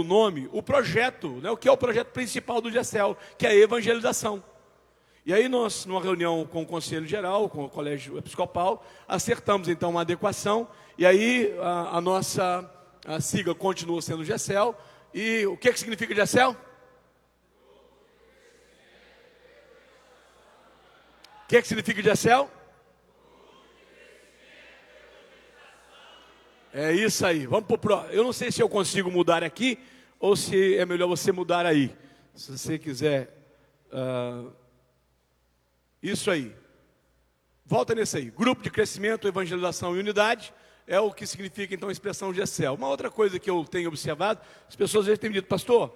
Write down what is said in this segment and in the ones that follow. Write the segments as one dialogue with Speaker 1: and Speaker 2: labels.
Speaker 1: do nome, o projeto, né, o que é o projeto principal do GECEL, que é a evangelização. E aí nós, numa reunião com o Conselho Geral, com o Colégio Episcopal, acertamos então uma adequação, e aí a nossa sigla continua sendo GECEL. E o que significa GECEL? O que significa GECEL? É isso aí. Vamos para o próximo. Eu não sei se eu consigo mudar aqui ou se é melhor você mudar aí. Se você quiser. Isso aí. Volta nesse aí. Grupo de crescimento, evangelização e unidade é o que significa então a expressão GECEL. Uma outra coisa que eu tenho observado, as pessoas às vezes têm dito, pastor,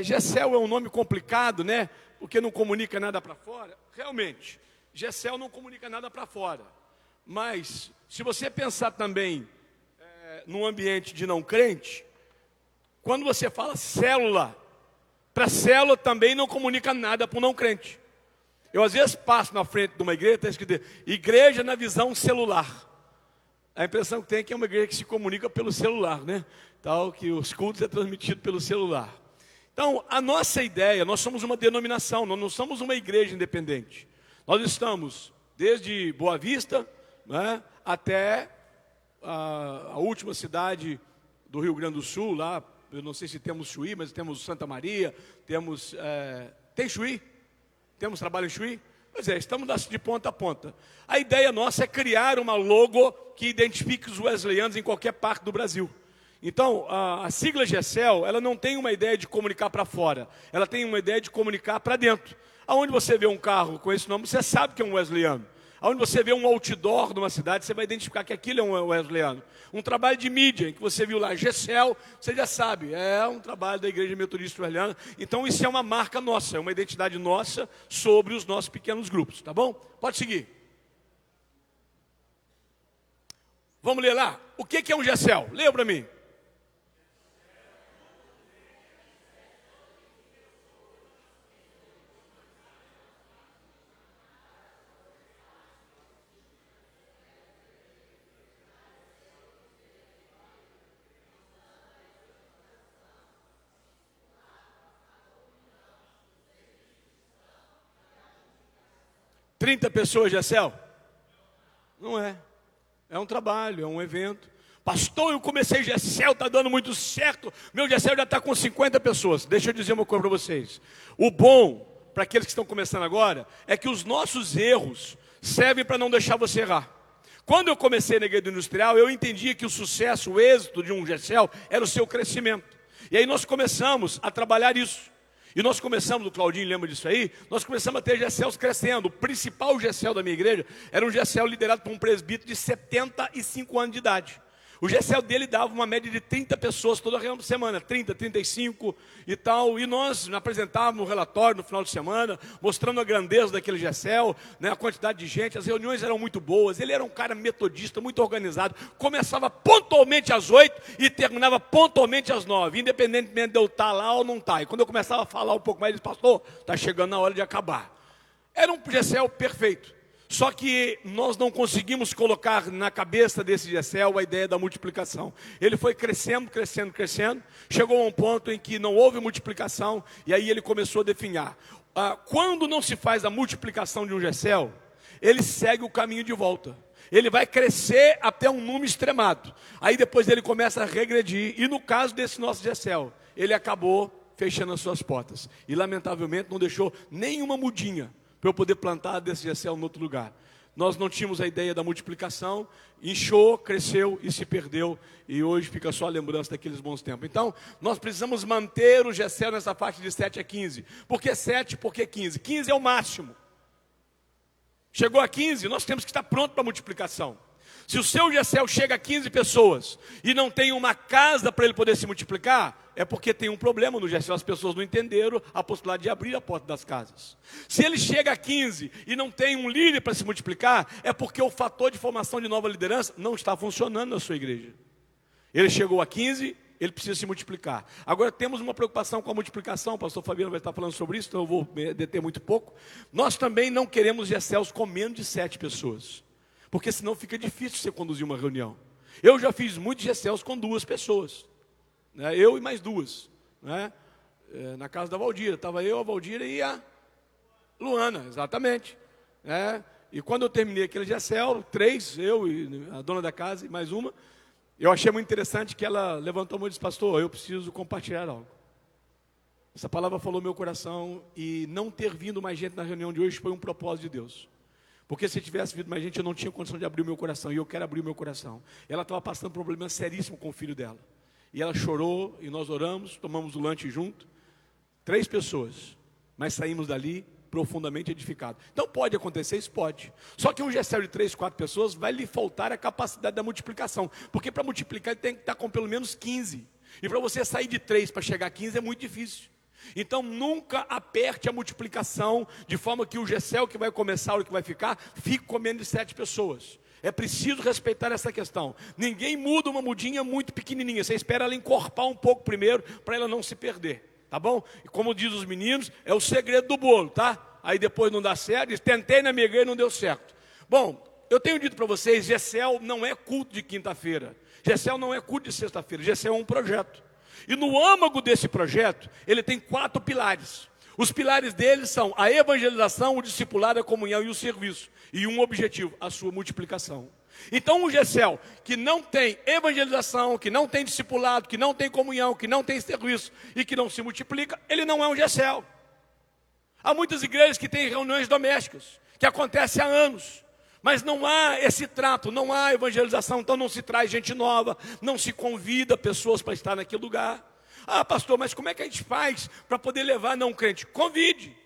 Speaker 1: GECEL é um nome complicado, né? Porque não comunica nada para fora. Realmente, GECEL não comunica nada para fora. Mas, se você pensar também num ambiente de não crente, quando você fala célula, para célula também não comunica nada para o não crente. Eu às vezes passo na frente de uma igreja, está escrito igreja na visão celular. A impressão que tem é que é uma igreja que se comunica pelo celular, né? Tal que os cultos é transmitido pelo celular. Então, a nossa ideia, nós somos uma denominação, nós não somos uma igreja independente. Nós estamos desde Boa Vista, né, até a última cidade do Rio Grande do Sul, lá, eu não sei se temos Chuí, mas temos Santa Maria, temos, tem Chuí? Temos trabalho em Chuí? Pois é, estamos de ponta a ponta. A ideia nossa é criar uma logo que identifique os wesleyanos em qualquer parte do Brasil. Então, a sigla GECEL, ela não tem uma ideia de comunicar para fora, ela tem uma ideia de comunicar para dentro. Aonde você vê um carro com esse nome, você sabe que é um wesleyano. Onde você vê um outdoor numa cidade, você vai identificar que aquilo é um wesleyano. Um trabalho de mídia, em que você viu lá GECEL, você já sabe, é um trabalho da Igreja Metodista Wesleyana. Então isso é uma marca nossa, é uma identidade nossa sobre os nossos pequenos grupos, tá bom? Pode seguir. Vamos ler lá. O que é um GECEL? Leia para mim. Trinta pessoas, GECEL? Não é. É um trabalho, é um evento. Pastor, eu comecei GECEL, está dando muito certo. Meu GECEL já está com 50 pessoas. Deixa eu dizer uma coisa para vocês. O bom, para aqueles que estão começando agora, é que os nossos erros servem para não deixar você errar. Quando eu comecei na igreja industrial, eu entendia que o sucesso, o êxito de um GECEL era o seu crescimento. E aí nós começamos a trabalhar isso. E nós começamos, o Claudinho lembra disso aí, nós começamos a ter GECELs crescendo. O principal GECEL da minha igreja era um GECEL liderado por um presbítero de 75 anos de idade. O GECEL dele dava uma média de 30 pessoas toda semana, 30, 35 e tal. E nós apresentávamos um relatório no final de semana, mostrando a grandeza daquele GECEL, né, a quantidade de gente. As reuniões eram muito boas, ele era um cara metodista, muito organizado. Começava pontualmente às 8 e terminava pontualmente às 9, independentemente de eu estar lá ou não estar. E quando eu começava a falar um pouco mais, ele disse, pastor, está chegando na hora de acabar. Era um GECEL perfeito. Só que nós não conseguimos colocar na cabeça desse GECEL a ideia da multiplicação. Ele foi crescendo, crescendo, crescendo. Chegou a um ponto em que não houve multiplicação. E aí ele começou a definhar. Quando não se faz a multiplicação de um GECEL, ele segue o caminho de volta. Ele vai crescer até um número extremado. Aí depois ele começa a regredir. E no caso desse nosso GECEL, ele acabou fechando as suas portas. E lamentavelmente não deixou nenhuma mudinha para eu poder plantar desse GECEL em outro lugar. Nós não tínhamos a ideia da multiplicação, inchou, cresceu e se perdeu, e hoje fica só a lembrança daqueles bons tempos. Então, nós precisamos manter o GECEL nessa faixa de 7 a 15. Por que 7? Por que 15? 15 é o máximo. Chegou a 15, nós temos que estar pronto para a multiplicação. Se o seu GECEL chega a 15 pessoas e não tem uma casa para ele poder se multiplicar, é porque tem um problema no GECEL, as pessoas não entenderam a possibilidade de abrir a porta das casas. Se ele chega a 15 e não tem um líder para se multiplicar, é porque o fator de formação de nova liderança não está funcionando na sua igreja. Ele chegou a 15, ele precisa se multiplicar. Agora temos uma preocupação com a multiplicação, o pastor Fabiano vai estar falando sobre isso, então eu vou deter muito pouco. Nós também não queremos GECELs com menos de 7 pessoas. Porque senão fica difícil você conduzir uma reunião. Eu já fiz muitos GECELs com 2 pessoas. né? Eu e mais duas, né? Na casa da Valdira. Estava eu, a Valdira e a Luana, exatamente. Né? E quando eu terminei aquele Gessel, 3, eu e a dona da casa e mais uma, eu achei muito interessante que ela levantou a mão e disse: pastor, eu preciso compartilhar algo. Essa palavra falou no meu coração, e não ter vindo mais gente na reunião de hoje foi um propósito de Deus. Porque se tivesse vindo mais gente, eu não tinha condição de abrir o meu coração, e eu quero abrir o meu coração. Ela estava passando um problema seríssimo com o filho dela. E ela chorou, e nós oramos, tomamos o lanche junto. 3 pessoas, mas saímos dali profundamente edificados. Então pode acontecer, isso pode. Só que um Gessel de 3, 4 pessoas vai lhe faltar a capacidade da multiplicação. Porque para multiplicar ele tem que estar com pelo menos 15. E para você sair de 3 para chegar a 15 é muito difícil. Então nunca aperte a multiplicação de forma que o Gessel que vai começar ou que vai ficar, fique com menos de 7 pessoas. É preciso respeitar essa questão. Ninguém muda uma mudinha muito pequenininha. Você espera ela encorpar um pouco primeiro para ela não se perder. Tá bom? E como diz os meninos, é o segredo do bolo, tá? Aí depois não dá certo, tentei na minha igreja e não deu certo. Bom, eu tenho dito para vocês, Gessel não é culto de quinta-feira. Gessel não é culto de sexta-feira. Gessel é um projeto. E no âmago desse projeto, ele tem 4 pilares. Os pilares dele são a evangelização, o discipulado, a comunhão e o serviço. E um objetivo, a sua multiplicação. Então um Gessel que não tem evangelização, que não tem discipulado, que não tem comunhão, que não tem serviço e que não se multiplica, ele não é um Gessel. Há muitas igrejas que têm reuniões domésticas, que acontecem há anos, mas não há esse trato, não há evangelização, então não se traz gente nova, não se convida pessoas para estar naquele lugar. Ah, pastor, mas como é que a gente faz para poder levar não crente? Convide,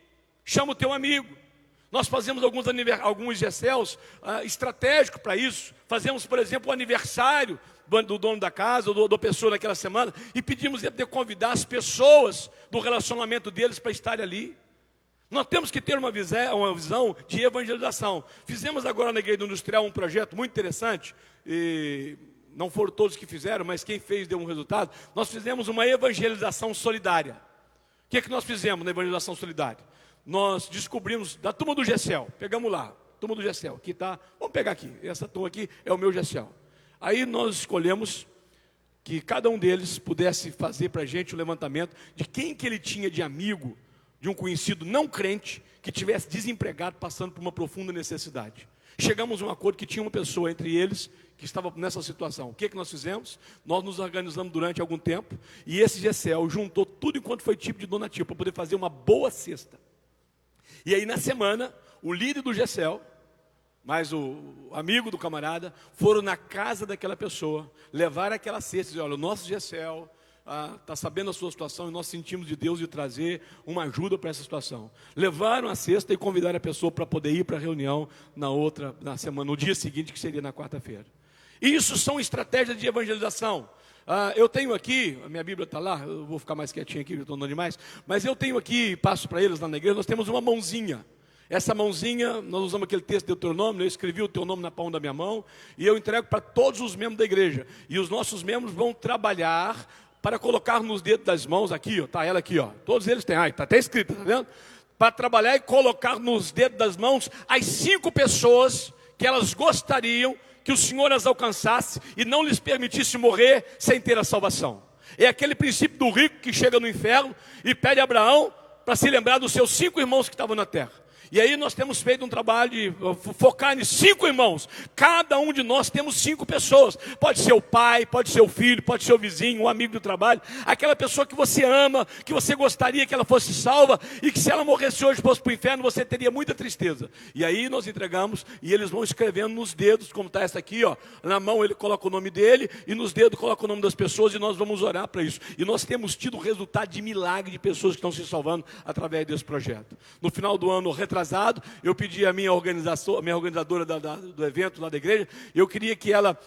Speaker 1: chama o teu amigo. Nós fazemos alguns Gessels estratégicos para isso. Fazemos, por exemplo, o aniversário do dono da casa, ou da pessoa naquela semana, e pedimos ele de convidar as pessoas do relacionamento deles para estarem ali. Nós temos que ter uma visão de evangelização. Fizemos agora na Igreja Industrial um projeto muito interessante, e não foram todos que fizeram, mas quem fez deu um resultado. Nós fizemos uma evangelização solidária. O que nós fizemos na evangelização solidária? Nós descobrimos, da turma do Gessel, pegamos lá, turma do Gessel, aqui está, vamos pegar aqui, essa turma aqui é o meu Gessel. Aí nós escolhemos que cada um deles pudesse fazer para a gente o levantamento de quem que ele tinha de amigo, de um conhecido não crente, que tivesse desempregado, passando por uma profunda necessidade. Chegamos a um acordo que tinha uma pessoa entre eles que estava nessa situação. O que nós fizemos? Nós nos organizamos durante algum tempo, e esse Gessel juntou tudo enquanto foi tipo de donativo, para poder fazer uma boa cesta. E aí na semana, o líder do Gessel, mais o amigo do camarada, foram na casa daquela pessoa, levaram aquela cesta e dizer: olha, o nosso Gessel está sabendo a sua situação e nós sentimos de Deus de trazer uma ajuda para essa situação. Levaram a cesta e convidaram a pessoa para poder ir para a reunião na semana, no dia seguinte, que seria na quarta-feira. Isso são estratégias de evangelização. Eu tenho aqui, a minha Bíblia está lá, eu vou ficar mais quietinho aqui, eu estou andando demais, mas eu tenho aqui, passo para eles lá na igreja, nós temos uma mãozinha. Essa mãozinha, nós usamos aquele texto de Deuteronômio, eu escrevi o teu nome na palma da minha mão, e eu entrego para todos os membros da igreja. E os nossos membros vão trabalhar para colocar nos dedos das mãos, aqui, ó, tá ela aqui, ó, todos eles têm, está até escrito, tá vendo? Para trabalhar e colocar nos dedos das mãos as 5 pessoas que elas gostariam que o Senhor as alcançasse e não lhes permitisse morrer sem ter a salvação. É aquele princípio do rico que chega no inferno e pede a Abraão para se lembrar dos seus 5 irmãos que estavam na terra. E aí nós temos feito um trabalho de focar em 5 irmãos. Cada um de nós temos 5 pessoas. Pode ser o pai, pode ser o filho, pode ser o vizinho, um amigo do trabalho. Aquela pessoa que você ama, que você gostaria que ela fosse salva, e que se ela morresse hoje e fosse para o inferno, você teria muita tristeza. E aí nós entregamos, e eles vão escrevendo nos dedos, como está essa aqui, ó. Na mão ele coloca o nome dele, e nos dedos coloca o nome das pessoas, e nós vamos orar para isso. E nós temos tido resultado de milagre de pessoas que estão se salvando através desse projeto. No final do ano retrasado, eu pedi a minha organizadora do evento lá da igreja, eu queria que ela,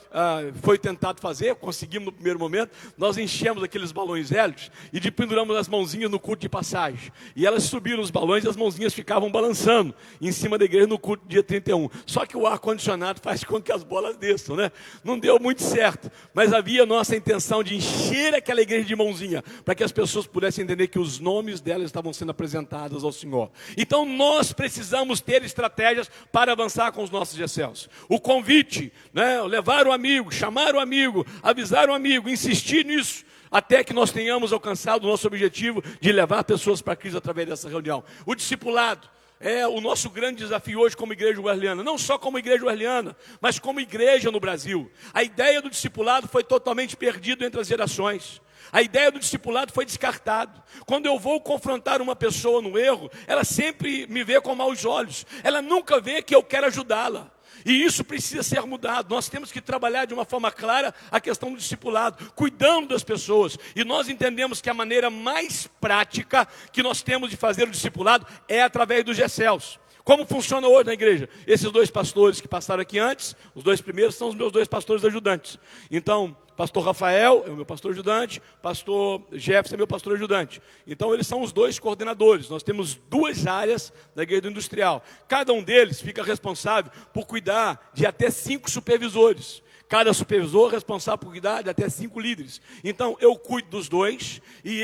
Speaker 1: foi tentado fazer, conseguimos no primeiro momento, nós enchemos aqueles balões hélices e penduramos as mãozinhas no culto de passagem. E elas subiram os balões e as mãozinhas ficavam balançando em cima da igreja no culto dia 31. Só que o ar-condicionado faz com que as bolas desçam, né? Não deu muito certo, mas havia nossa intenção de encher aquela igreja de mãozinha, para que as pessoas pudessem entender que os nomes delas estavam sendo apresentados ao Senhor. Então nós precisamos ter estratégias para avançar com os nossos Gessels. O convite, né? Levar o amigo, chamar o amigo, avisar o amigo, insistir nisso. até que nós tenhamos alcançado o nosso objetivo de levar pessoas para Cristo através dessa reunião. O discipulado é o nosso grande desafio hoje como igreja wesleyana, não só como igreja wesleyana, mas como igreja no Brasil. A ideia do discipulado foi totalmente perdida entre as gerações. A ideia do discipulado foi descartada. Quando eu vou confrontar uma pessoa no erro, ela sempre me vê com maus olhos. Ela nunca vê que eu quero ajudá-la. E isso precisa ser mudado. Nós temos que trabalhar de uma forma clara a questão do discipulado, cuidando das pessoas. E nós entendemos que a maneira mais prática que nós temos de fazer o discipulado é através dos GCELs. Como funciona hoje na igreja? Esses 2 pastores que passaram aqui antes, os 2 primeiros são os meus 2 pastores ajudantes. Então, pastor Rafael é o meu pastor ajudante, pastor Jefferson é meu pastor ajudante. Então, eles são os 2 coordenadores. Nós temos 2 áreas da igreja industrial. Cada um deles fica responsável por cuidar de até 5 supervisores. Cada supervisor é responsável por cuidar de até 5 líderes. Então, eu cuido dos 2, e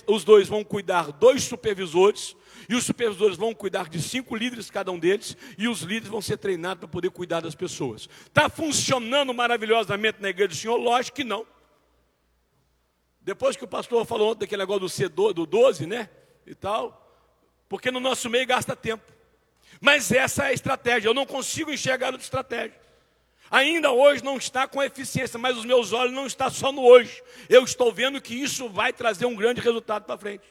Speaker 1: os 2 vão cuidar 2 supervisores, e os supervisores vão cuidar de 5 líderes, cada um deles, e os líderes vão ser treinados para poder cuidar das pessoas. Está funcionando maravilhosamente na igreja do Senhor? Lógico que não. Depois que o pastor falou ontem daquele negócio do 12, né, e tal, porque no nosso meio gasta tempo. Mas essa é a estratégia, eu não consigo enxergar outra estratégia. Ainda hoje não está com eficiência, mas os meus olhos não estão só no hoje. Eu estou vendo que isso vai trazer um grande resultado para frente.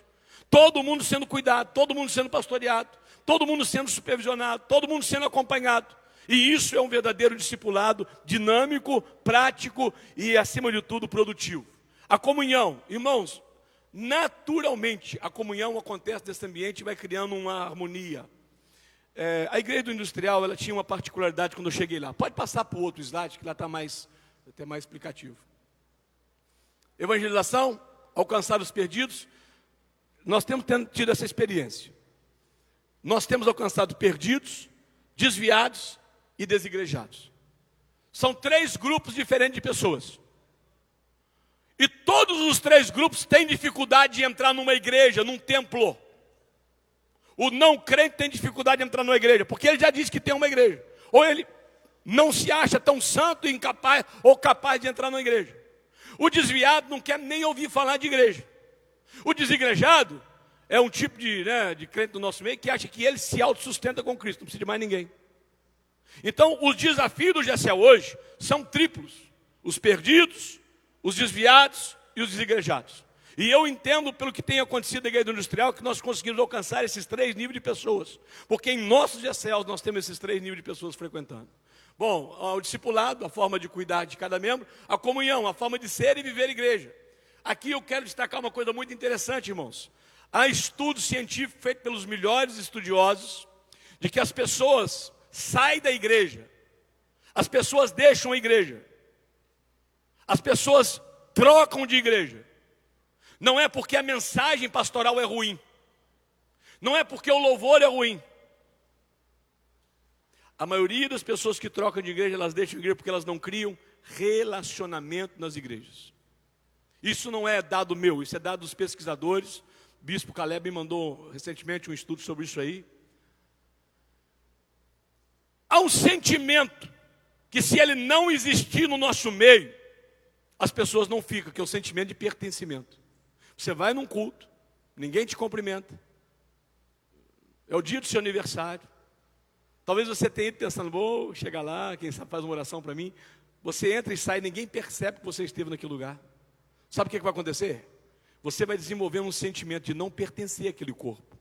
Speaker 1: Todo mundo sendo cuidado, todo mundo sendo pastoreado, todo mundo sendo supervisionado, todo mundo sendo acompanhado. E isso é um verdadeiro discipulado dinâmico, prático e, acima de tudo, produtivo. A comunhão, irmãos, naturalmente a comunhão acontece nesse ambiente e vai criando uma harmonia. A igreja do industrial, ela tinha uma particularidade quando eu cheguei lá. Pode passar para o outro slide, que lá está até mais explicativo. Evangelização, alcançar os perdidos. Nós temos tido essa experiência. Nós temos alcançado perdidos, desviados e desigrejados. São 3 grupos diferentes de pessoas. E todos os 3 grupos têm dificuldade de entrar numa igreja, num templo. O não crente tem dificuldade de entrar numa igreja, porque ele já disse que tem uma igreja. Ou ele não se acha tão santo e incapaz ou capaz de entrar numa igreja. O desviado não quer nem ouvir falar de igreja. O desigrejado é um tipo de crente do nosso meio que acha que ele se autossustenta com Cristo, não precisa de mais ninguém. Então, os desafios do GCEL hoje são triplos: os perdidos, os desviados e os desigrejados. E eu entendo, pelo que tem acontecido na igreja industrial, que nós conseguimos alcançar esses 3 níveis de pessoas. Porque em nossos GCELs nós temos esses 3 níveis de pessoas frequentando. Bom, o discipulado, a forma de cuidar de cada membro; a comunhão, a forma de ser e viver igreja. Aqui eu quero destacar uma coisa muito interessante, irmãos. Há estudos científicos feitos pelos melhores estudiosos de que as pessoas saem da igreja, as pessoas deixam a igreja, as pessoas trocam de igreja. Não é porque a mensagem pastoral é ruim, não é porque o louvor é ruim. A maioria das pessoas que trocam de igreja, elas deixam a igreja porque elas não criam relacionamento nas igrejas. Isso não é dado meu, isso é dado dos pesquisadores. O bispo Caleb me mandou recentemente um estudo sobre isso aí. Há um sentimento que, se ele não existir no nosso meio, as pessoas não ficam, que é o sentimento de pertencimento. Você vai num culto, ninguém te cumprimenta, é o dia do seu aniversário. Talvez você tenha ido pensando: vou chegar lá, quem sabe faz uma oração para mim. Você entra e sai, ninguém percebe que você esteve naquele lugar. Sabe o que vai acontecer? Você vai desenvolver um sentimento de não pertencer àquele corpo.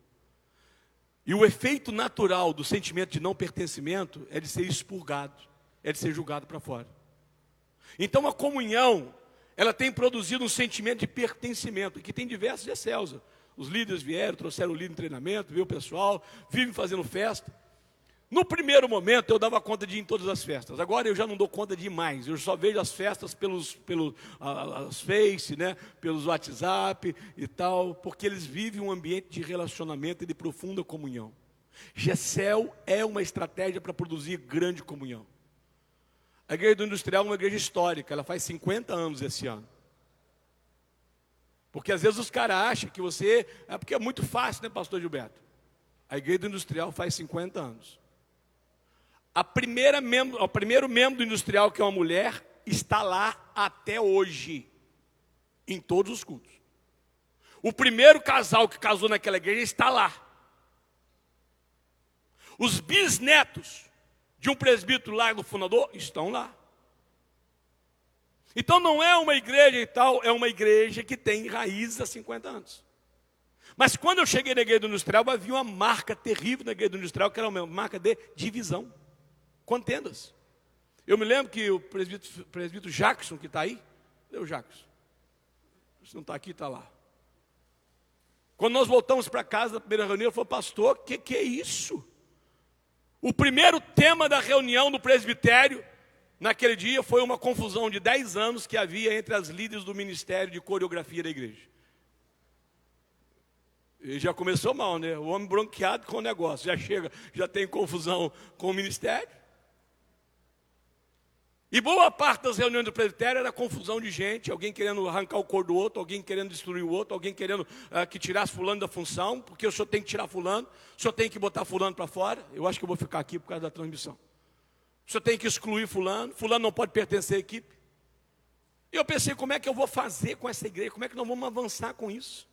Speaker 1: E o efeito natural do sentimento de não pertencimento é de ser expurgado, é de ser julgado para fora. Então a comunhão, ela tem produzido um sentimento de pertencimento, que tem diversos GCELs. Os líderes vieram, trouxeram o líder em treinamento, viu o pessoal, vivem fazendo festa. No primeiro momento eu dava conta de ir em todas as festas. Agora eu já não dou conta de ir mais. Eu só vejo as festas pelos Face, né, pelos WhatsApp e tal, porque eles vivem um ambiente de relacionamento e de profunda comunhão. GCEL é uma estratégia para produzir grande comunhão. A igreja do industrial é uma igreja histórica, ela faz 50 anos esse ano. Porque às vezes os caras acham que você... porque é muito fácil, né, pastor Gilberto? A igreja do industrial faz 50 anos. O primeiro membro do industrial, que é uma mulher, está lá até hoje. Em todos os cultos. O primeiro casal que casou naquela igreja está lá. Os bisnetos de um presbítero lá do fundador estão lá. Então não é uma igreja e tal, é uma igreja que tem raízes há 50 anos. Mas quando eu cheguei na igreja do industrial, havia uma marca terrível na igreja do industrial, que era uma marca de divisão. Contendas. Eu me lembro que o presbítero Jackson, que está aí, cadê o Jackson? Se não está aqui, está lá. Quando nós voltamos para casa da primeira reunião, ele falou: pastor, o que é isso? O primeiro tema da reunião do presbitério, naquele dia, foi uma confusão de 10 anos que havia entre as líderes do ministério de coreografia da igreja. E já começou mal, né? O homem bronqueado com o negócio, já chega, já tem confusão com o ministério. E boa parte das reuniões do presbitério era confusão de gente, alguém querendo arrancar o couro do outro, alguém querendo destruir o outro, alguém querendo que tirasse fulano da função, porque o senhor tem que tirar fulano, o senhor tem que botar fulano para fora. Eu acho que eu vou ficar aqui por causa da transmissão. O senhor tem que excluir fulano, fulano não pode pertencer à equipe. E eu pensei, como é que eu vou fazer com essa igreja? Como é que nós vamos avançar com isso?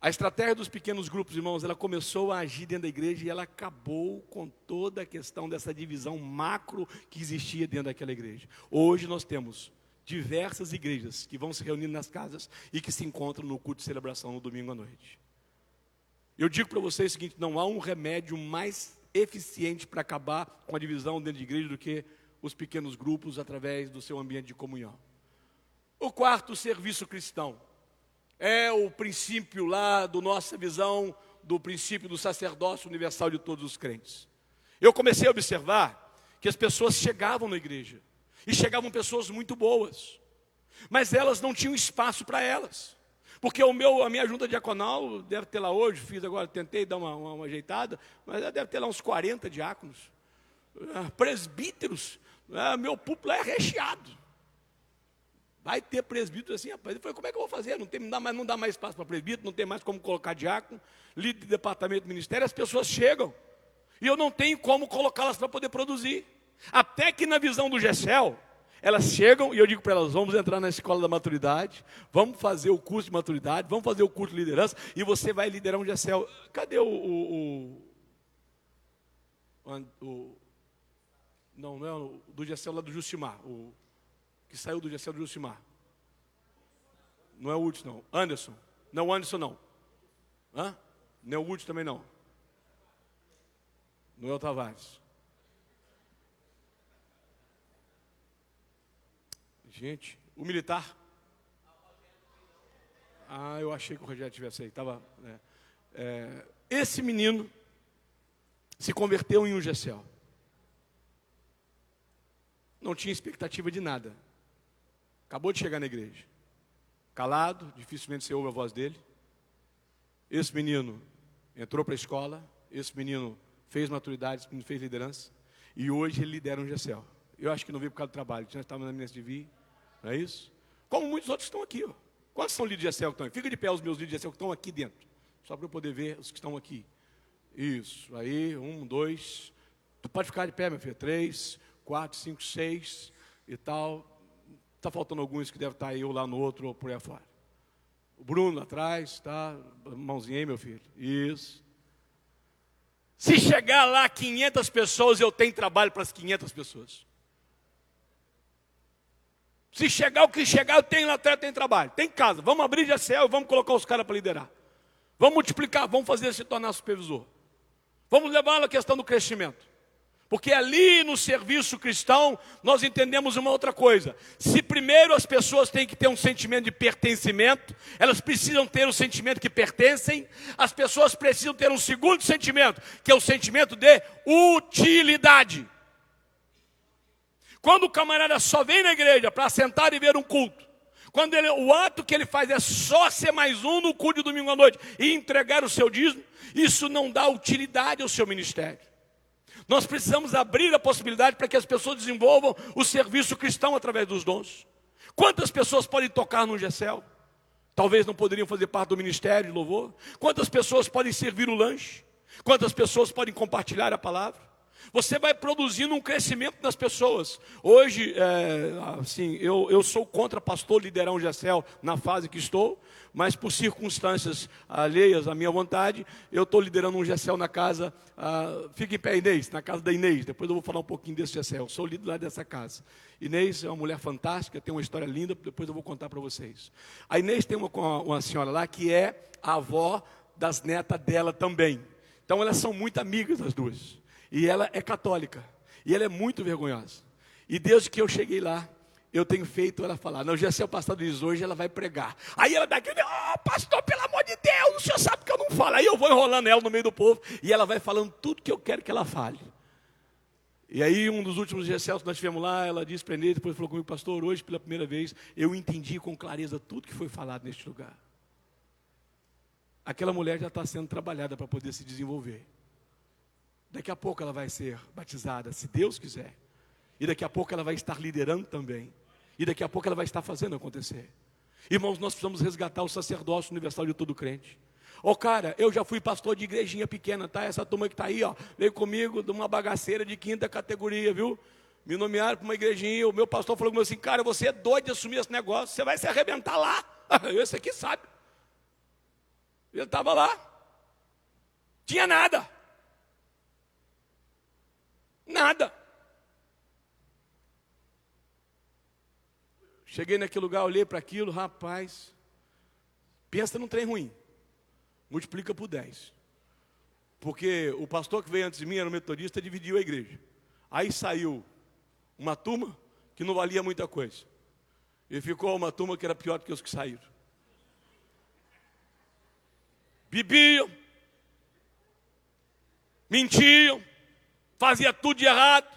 Speaker 1: A estratégia dos pequenos grupos, irmãos, ela começou a agir dentro da igreja e ela acabou com toda a questão dessa divisão macro que existia dentro daquela igreja. Hoje nós temos diversas igrejas que vão se reunir nas casas e que se encontram no culto de celebração no domingo à noite. Eu digo para vocês o seguinte: não há um remédio mais eficiente para acabar com a divisão dentro de igreja do que os pequenos grupos através do seu ambiente de comunhão. O quarto, o serviço cristão. É o princípio lá da nossa visão do princípio do sacerdócio universal de todos os crentes. Eu comecei a observar que as pessoas chegavam na igreja, e chegavam pessoas muito boas, mas elas não tinham espaço para elas, porque a minha junta diaconal deve ter lá hoje, tentei dar uma ajeitada, mas deve ter lá uns 40 diáconos, presbíteros, meu púlpito lá é recheado. Vai ter presbítero assim, rapaz. Eu falei, como é que eu vou fazer? Não dá mais espaço para presbítero, não tem mais como colocar diácono, líder de departamento do ministério. As pessoas chegam, e eu não tenho como colocá-las para poder produzir. Até que na visão do Gessel, elas chegam, e eu digo para elas: vamos entrar na escola da maturidade, vamos fazer o curso de maturidade, vamos fazer o curso de liderança, e você vai liderar um Gessel. Cadê não é o do Gessel lá do Justimar, que saiu do Gessel do Jucimar. Não é o Hudson, não. Anderson. Não, Anderson não. Não é o Hudson também não. Não é o Tavares. Gente, o militar. Eu achei que o Rogério tivesse aí. Esse menino se converteu em um Gessel. Não tinha expectativa de nada. Acabou de chegar na igreja. Calado, dificilmente você ouve a voz dele. Esse menino entrou para a escola. Esse menino fez maturidade, esse menino fez liderança. E hoje ele lidera um Gessel. Eu acho que não veio por causa do trabalho. Já estava na minha de vir. Não é isso? Como muitos outros estão aqui. Quantos são líderes de Gessel que estão aqui? Fica de pé os meus líderes de Gessel que estão aqui dentro. Só para eu poder ver os que estão aqui. Isso. Aí, 1, 2. Tu pode ficar de pé, meu filho. 3, 4, 5, 6 e tal. Está faltando alguns que devem estar aí ou lá no outro ou por aí afora. O Bruno atrás, tá? Mãozinha aí, meu filho. Isso. Se chegar lá 500 pessoas, eu tenho trabalho para as 500 pessoas. Se chegar o que chegar, eu tenho lá atrás, eu tenho trabalho. Tem casa, vamos abrir Gessel e vamos colocar os caras para liderar. Vamos multiplicar, vamos fazer ele se tornar supervisor. Vamos levar a questão do crescimento. Porque ali no serviço cristão, nós entendemos uma outra coisa. Se primeiro as pessoas têm que ter um sentimento de pertencimento, elas precisam ter o sentimento que pertencem, as pessoas precisam ter um segundo sentimento, que é o sentimento de utilidade. Quando o camarada só vem na igreja para sentar e ver um culto, quando o ato que ele faz é só ser mais um no culto de domingo à noite e entregar o seu dízimo, isso não dá utilidade ao seu ministério. Nós precisamos abrir a possibilidade para que as pessoas desenvolvam o serviço cristão através dos dons. Quantas pessoas podem tocar no Gessel? Talvez não poderiam fazer parte do ministério de louvor. Quantas pessoas podem servir o lanche? Quantas pessoas podem compartilhar a palavra? Você vai produzindo um crescimento nas pessoas. Hoje, eu sou contra pastor liderar um Gessel na fase que estou, mas por circunstâncias alheias à minha vontade, eu estou liderando um Gessel na casa, fica em pé, Inês, na casa da Inês. Depois eu vou falar um pouquinho desse Gessel. Eu sou líder lá dessa casa. Inês é uma mulher fantástica, tem uma história linda, depois eu vou contar para vocês. A Inês tem uma senhora lá que é a avó das netas dela também. Então elas são muito amigas as duas. E ela é católica. E ela é muito vergonhosa. E desde que eu cheguei lá, eu tenho feito ela falar. Não, já se o pastor diz hoje, ela vai pregar. Aí ela dá aquele, pastor, pelo amor de Deus, o senhor sabe que eu não falo. Aí eu vou enrolando ela no meio do povo. E ela vai falando tudo que eu quero que ela fale. E aí um dos últimos Gessels que nós tivemos lá, ela disse para ele, depois falou comigo, pastor, hoje pela primeira vez, eu entendi com clareza tudo que foi falado neste lugar. Aquela mulher já está sendo trabalhada para poder se desenvolver. Daqui a pouco ela vai ser batizada, se Deus quiser. E daqui a pouco ela vai estar liderando também. E daqui a pouco ela vai estar fazendo acontecer. Irmãos, nós precisamos resgatar o sacerdócio universal de todo crente. Cara, eu já fui pastor de igrejinha pequena, tá? Essa turma que está aí, veio comigo de uma bagaceira de 5ª categoria, viu? Me nomearam para uma igrejinha, o meu pastor falou comigo assim, cara, você é doido de assumir esse negócio, você vai se arrebentar lá. Esse aqui sabe. Ele estava lá. Tinha nada. Nada. Cheguei naquele lugar, olhei para aquilo, rapaz, pensa num trem ruim, multiplica por 10. Porque o pastor que veio antes de mim, era um metodista, dividiu a igreja. Aí saiu uma turma que não valia muita coisa. E ficou uma turma que era pior do que os que saíram. Bebiam, mentiam, fazia tudo de errado.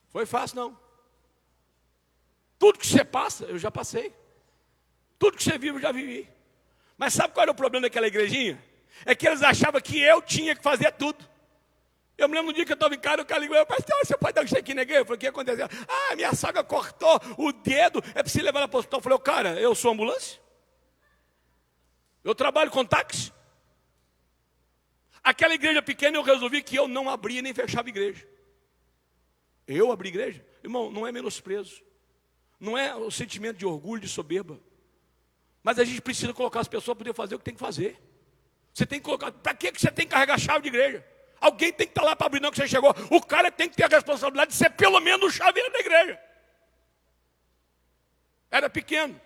Speaker 1: Foi fácil não. Tudo que você passa, eu já passei. Tudo que você vive, eu já vivi. Mas sabe qual era o problema daquela igrejinha? É que eles achavam que eu tinha que fazer tudo. Eu me lembro um dia que eu estava em casa, o cara ligou, pastor, você pode dar um check-in na igreja? Eu falei, o que aconteceu? Minha sogra cortou o dedo, é preciso levar ela para o hospital. Eu falei, cara, eu sou ambulância? Eu trabalho com táxi? Aquela igreja pequena eu resolvi que eu não abria nem fechava igreja. Eu abri igreja? Irmão, não é menosprezo. Não é o sentimento de orgulho, de soberba. Mas a gente precisa colocar as pessoas para poder fazer o que tem que fazer. Você tem que colocar, para que você tem que carregar a chave de igreja? Alguém tem que estar lá para abrir, não que você chegou. O cara tem que ter a responsabilidade de ser pelo menos o chaveiro da igreja. Era pequeno.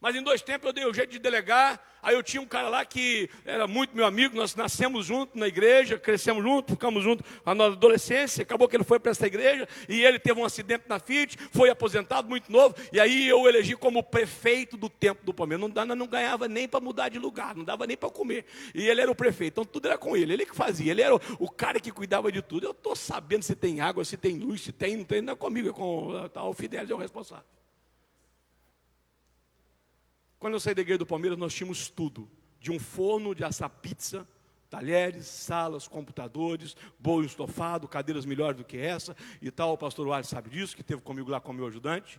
Speaker 1: Mas em 2 tempos eu dei o jeito de delegar. Aí eu tinha um cara lá que era muito meu amigo. Nós nascemos juntos na igreja, crescemos juntos, ficamos juntos na nossa adolescência. Acabou que ele foi para essa igreja e ele teve um acidente na Fiat, foi aposentado muito novo. E aí eu elegi como prefeito do templo do Palmeiras. Não ganhava nem para mudar de lugar, não dava nem para comer. E ele era o prefeito, então tudo era com ele. Ele que fazia, ele era o cara que cuidava de tudo. Eu estou sabendo se tem água, se tem luz, se tem, não tem, não é comigo, é com o Fidelis, é o responsável. Quando eu saí da igreja do Palmeiras, nós tínhamos tudo. De um forno de assar pizza, talheres, salas, computadores, bolo estofado, cadeiras melhores do que essa e tal. O pastor Wallace sabe disso, que esteve comigo lá como meu ajudante.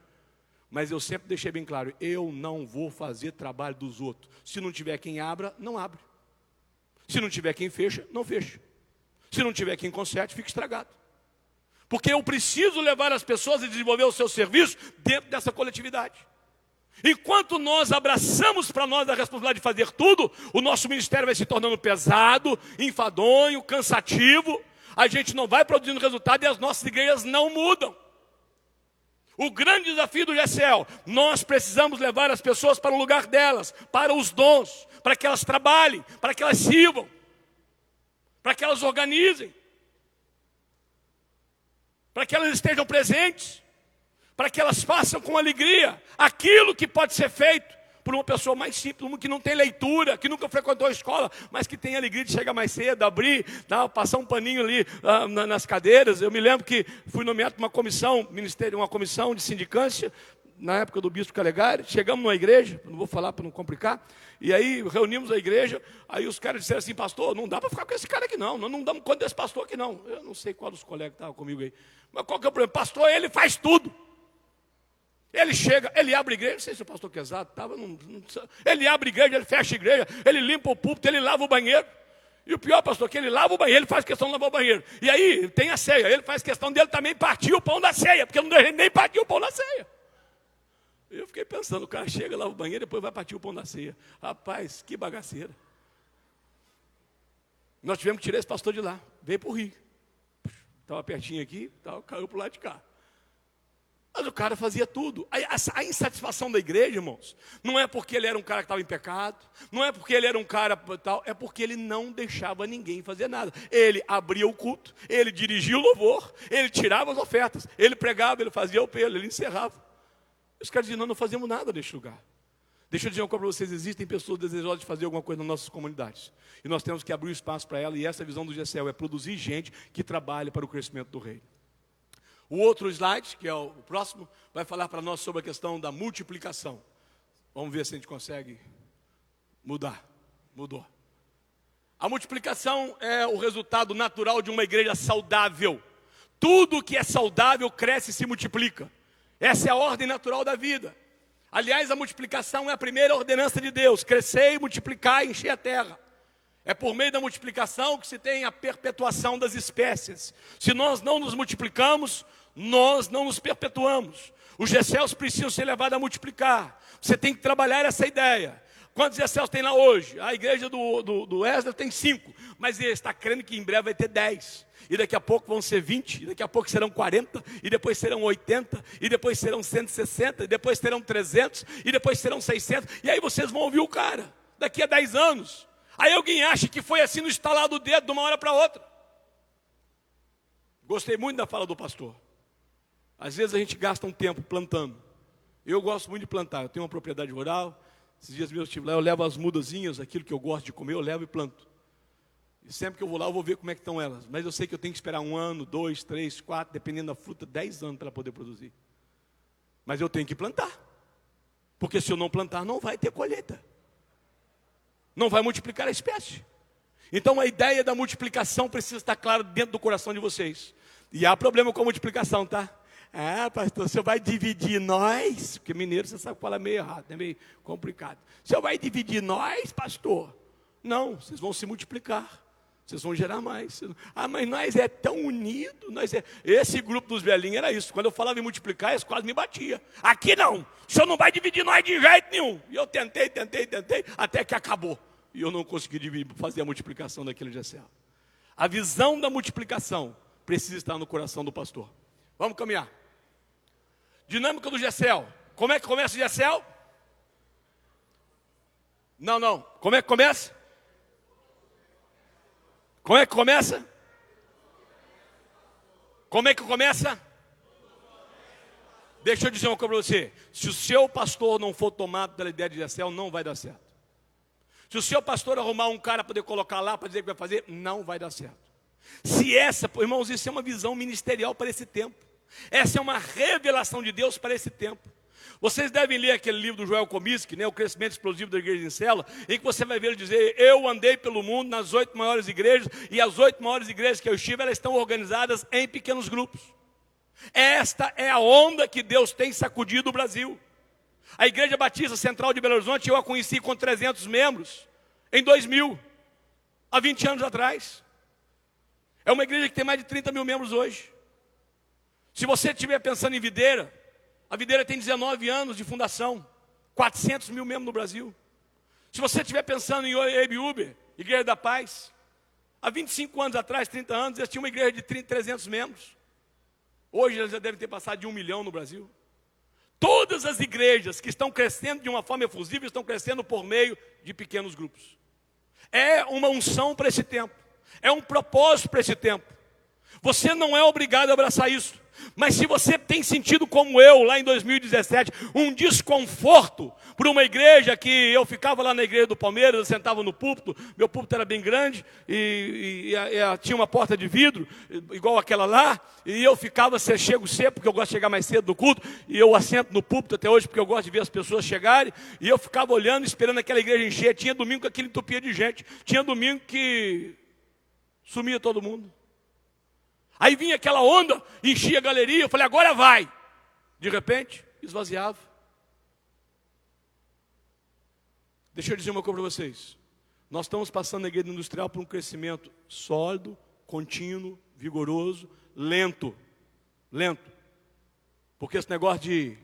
Speaker 1: Mas eu sempre deixei bem claro, eu não vou fazer trabalho dos outros. Se não tiver quem abra, não abre. Se não tiver quem fecha, não fecha. Se não tiver quem conserte, fica estragado. Porque eu preciso levar as pessoas a desenvolver o seu serviço dentro dessa coletividade. Enquanto nós abraçamos para nós a responsabilidade de fazer tudo, o nosso ministério vai se tornando pesado, enfadonho, cansativo. A gente não vai produzindo resultado e as nossas igrejas não mudam. O grande desafio do Gessel, nós precisamos levar as pessoas para o lugar delas, para os dons, para que elas trabalhem, para que elas sirvam, para que elas organizem, para que elas estejam presentes. Para que elas façam com alegria aquilo que pode ser feito por uma pessoa mais simples, uma que não tem leitura, que nunca frequentou a escola, mas que tem alegria de chegar mais cedo, abrir, passar um paninho ali nas cadeiras. Eu me lembro que fui nomeado para uma comissão, uma comissão de sindicância, na época do bispo Calegari. Chegamos numa igreja, não vou falar para não complicar, e aí reunimos a igreja, aí os caras disseram assim, pastor, não dá para ficar com esse cara aqui não, nós não damos conta desse pastor aqui não. Eu não sei qual dos colegas estavam comigo aí, mas qual que é o problema? Pastor, ele faz tudo. Ele chega, ele abre a igreja, não sei se o pastor Quesado estava, ele abre a igreja, ele fecha a igreja, ele limpa o púlpito, ele lava o banheiro. E o pior, pastor, que ele lava o banheiro, ele faz questão de lavar o banheiro. E aí tem a ceia, ele faz questão dele também partir o pão da ceia, porque não deixa nem partir o pão da ceia. Eu fiquei pensando, o cara chega, lava o banheiro, depois vai partir o pão da ceia. Rapaz, que bagaceira. Nós tivemos que tirar esse pastor de lá, veio para o Rio. Estava pertinho aqui, caiu para o lado de cá. Mas o cara fazia tudo. A insatisfação da igreja, irmãos, não é porque ele era um cara que estava em pecado, não é porque ele era um cara tal, é porque ele não deixava ninguém fazer nada. Ele abria o culto, ele dirigia o louvor, ele tirava as ofertas, ele pregava, ele fazia o apelo, ele encerrava. Os caras diziam, não fazemos nada neste lugar. Deixa eu dizer uma coisa para vocês, existem pessoas desejosas de fazer alguma coisa nas nossas comunidades. E nós temos que abrir o espaço para ela, e essa visão do GCL é produzir gente que trabalhe para o crescimento do reino. O outro slide, que é o próximo, vai falar para nós sobre a questão da multiplicação. Vamos ver se a gente consegue mudar. Mudou. A multiplicação é o resultado natural de uma igreja saudável. Tudo que é saudável cresce e se multiplica. Essa é a ordem natural da vida. Aliás, a multiplicação é a primeira ordenança de Deus. Crescer, multiplicar e encher a terra. É por meio da multiplicação que se tem a perpetuação das espécies. Se nós não nos multiplicamos, nós não nos perpetuamos. Os GCELs precisam ser levados a multiplicar. Você tem que trabalhar essa ideia. Quantos GCELs tem lá hoje? A igreja do Esdras tem 5. Mas ele está crendo que em breve vai ter 10. E daqui a pouco vão ser 20. E daqui a pouco serão 40. E depois serão 80. E depois serão 160. E depois serão 300. E depois serão 600. E aí vocês vão ouvir o cara. Daqui a 10 anos. Aí alguém acha que foi assim no estalar do dedo de uma hora para outra. Gostei muito da fala do pastor. Às vezes a gente gasta um tempo plantando. Eu gosto muito de plantar. Eu tenho uma propriedade rural. Esses dias meus eu estive lá, eu levo as mudazinhas, aquilo que eu gosto de comer, eu levo e planto. E sempre que eu vou lá, eu vou ver como é que estão elas. Mas eu sei que eu tenho que esperar 1 ano, 2, 3, 4, dependendo da fruta, 10 anos para ela poder produzir. Mas eu tenho que plantar. Porque se eu não plantar, não vai ter colheita. Não vai multiplicar a espécie. Então a ideia da multiplicação precisa estar clara dentro do coração de vocês. E há problema com a multiplicação, tá? Ah, pastor, o senhor vai dividir nós? Porque mineiro você sabe falar meio errado, é meio complicado. O senhor vai dividir nós, pastor? Não, vocês vão se multiplicar. Vocês vão gerar mais. Ah, mas nós é tão unido. Esse grupo dos velhinhos era isso. Quando eu falava em multiplicar, eles quase me batiam. Aqui não. O senhor não vai dividir nós de jeito nenhum. E eu tentei, até que acabou. E eu não consegui fazer a multiplicação daquele GCL. A visão da multiplicação precisa estar no coração do pastor. Vamos caminhar. Dinâmica do GCL. Como é que começa o GCL? Não. Como é que começa? Como é que começa? Como é que começa? Deixa eu dizer uma coisa para você. Se o seu pastor não for tomado pela ideia de GCL, não vai dar certo. Se o seu pastor arrumar um cara para poder colocar lá, para dizer que vai fazer, não vai dar certo. Se irmãos, isso é uma visão ministerial para esse tempo. Essa é uma revelação de Deus para esse tempo. Vocês devem ler aquele livro do Joel Comiskey, né, O Crescimento Explosivo da Igreja em Célula, em que você vai ver ele dizer, eu andei pelo mundo nas 8 maiores igrejas, e as 8 maiores igrejas que eu estive, elas estão organizadas em pequenos grupos. Esta é a onda que Deus tem sacudido o Brasil. A Igreja Batista Central de Belo Horizonte, eu a conheci com 300 membros, em 2000, há 20 anos atrás. É uma igreja que tem mais de 30 mil membros hoje. Se você estiver pensando em Videira, a Videira tem 19 anos de fundação, 400 mil membros no Brasil. Se você estiver pensando em Uber, Igreja da Paz, há 25 anos atrás, 30 anos, eles tinham uma igreja de 300 membros. Hoje eles já devem ter passado de 1 milhão no Brasil. Todas as igrejas que estão crescendo de uma forma efusiva, estão crescendo por meio de pequenos grupos. É uma unção para esse tempo. É um propósito para esse tempo. Você não é obrigado a abraçar isso. Mas se você tem sentido como eu, lá em 2017, um desconforto por uma igreja que eu ficava lá na igreja do Palmeiras, eu sentava no púlpito, meu púlpito era bem grande, e tinha uma porta de vidro, igual aquela lá, e eu ficava, chego cedo, porque eu gosto de chegar mais cedo do culto, e eu assento no púlpito até hoje, porque eu gosto de ver as pessoas chegarem, e eu ficava olhando, esperando aquela igreja encher. Tinha domingo que aquilo entupia de gente, tinha domingo que sumia todo mundo. Aí vinha aquela onda, enchia a galeria, eu falei, agora vai. De repente, esvaziava. Deixa eu dizer uma coisa para vocês. Nós estamos passando na igreja industrial por um crescimento sólido, contínuo, vigoroso, lento. Porque esse negócio de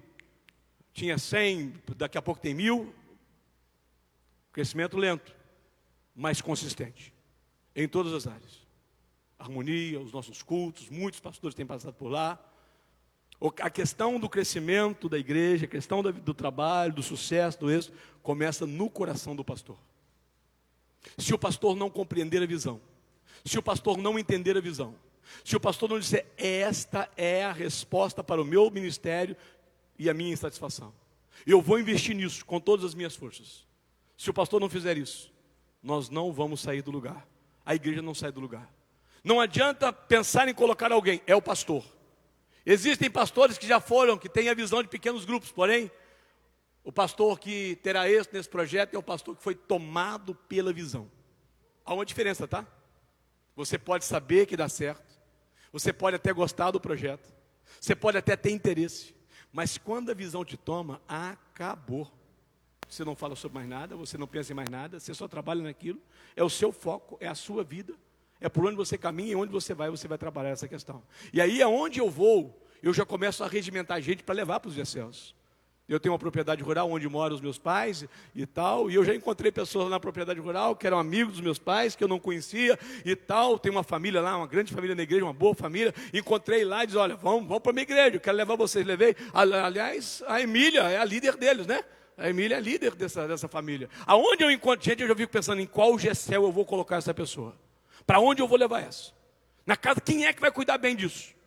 Speaker 1: tinha 100, daqui a pouco tem 1000, crescimento lento, mas consistente, em todas as áreas. Harmonia, os nossos cultos, muitos pastores têm passado por lá. A questão do crescimento da igreja, a questão do trabalho, do sucesso, do êxito, começa no coração do pastor. Se o pastor não compreender a visão, se o pastor não entender a visão, se o pastor não disser, esta é a resposta para o meu ministério e a minha insatisfação, eu vou investir nisso com todas as minhas forças. Se o pastor não fizer isso, nós não vamos sair do lugar. A igreja não sai do lugar. Não adianta pensar em colocar alguém, é o pastor. Existem pastores que já foram, que têm a visão de pequenos grupos, porém, o pastor que terá êxito nesse projeto é o pastor que foi tomado pela visão. Há uma diferença, tá? Você pode saber que dá certo, você pode até gostar do projeto, você pode até ter interesse, mas quando a visão te toma, acabou. Você não fala sobre mais nada, você não pensa em mais nada, você só trabalha naquilo, é o seu foco, é a sua vida, é por onde você caminha e onde você vai trabalhar essa questão. E aí é onde eu vou, eu já começo a regimentar gente para levar para os GCELs. Eu tenho uma propriedade rural onde moram os meus pais e tal, e eu já encontrei pessoas na propriedade rural que eram amigos dos meus pais, que eu não conhecia e tal. Tem uma família lá, uma grande família na igreja, uma boa família. Encontrei lá e disse, olha, vamos para a minha igreja, eu quero levar vocês. Levei, aliás, a Emília é a líder deles, né? A Emília é a líder dessa família. Aonde eu encontro gente, eu já fico pensando em qual GCEL eu vou colocar essa pessoa. Para onde eu vou levar essa? Na casa, quem é que vai cuidar bem disso?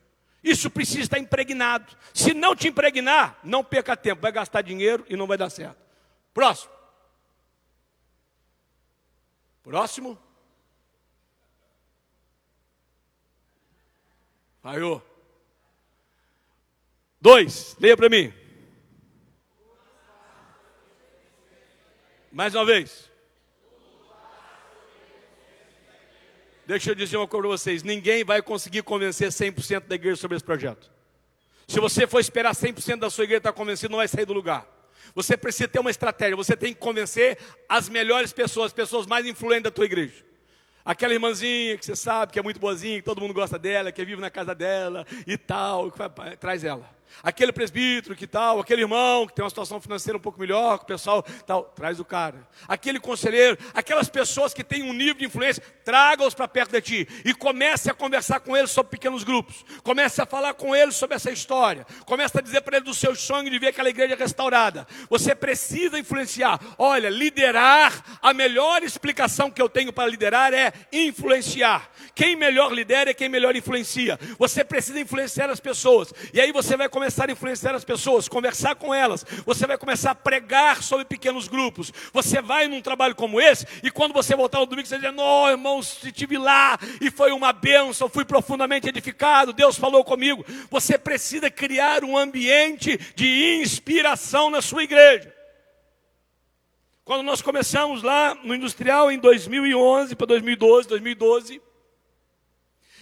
Speaker 1: Isso precisa estar impregnado. Se não te impregnar, não perca tempo, vai gastar dinheiro e não vai dar certo. Próximo. Próximo. Falhou. 2, leia para mim. Mais uma vez. Deixa eu dizer uma coisa para vocês, ninguém vai conseguir convencer 100% da igreja sobre esse projeto. Se você for esperar 100% da sua igreja estar convencido, não vai sair do lugar. Você precisa ter uma estratégia, você tem que convencer as melhores pessoas, as pessoas mais influentes da tua igreja. Aquela irmãzinha que você sabe que é muito boazinha, que todo mundo gosta dela, que vive na casa dela e tal, traz ela. Aquele presbítero que tal, aquele irmão que tem uma situação financeira um pouco melhor, que o pessoal tal, traz o cara. Aquele conselheiro, aquelas pessoas que têm um nível de influência, traga-os para perto de ti e comece a conversar com eles sobre pequenos grupos. Comece a falar com eles sobre essa história. Comece a dizer para eles do seu sonho de ver aquela igreja restaurada. Você precisa influenciar. Olha, liderar, a melhor explicação que eu tenho para liderar é influenciar. Quem melhor lidera é quem melhor influencia. Você precisa influenciar as pessoas. E aí você vai começar a influenciar as pessoas, conversar com elas. Você vai começar a pregar sobre pequenos grupos. Você vai num trabalho como esse, e quando você voltar no domingo, você diz, não, irmãos, estive lá, e foi uma bênção, fui profundamente edificado, Deus falou comigo. Você precisa criar um ambiente de inspiração na sua igreja. Quando nós começamos lá no Industrial, em 2011 para 2012,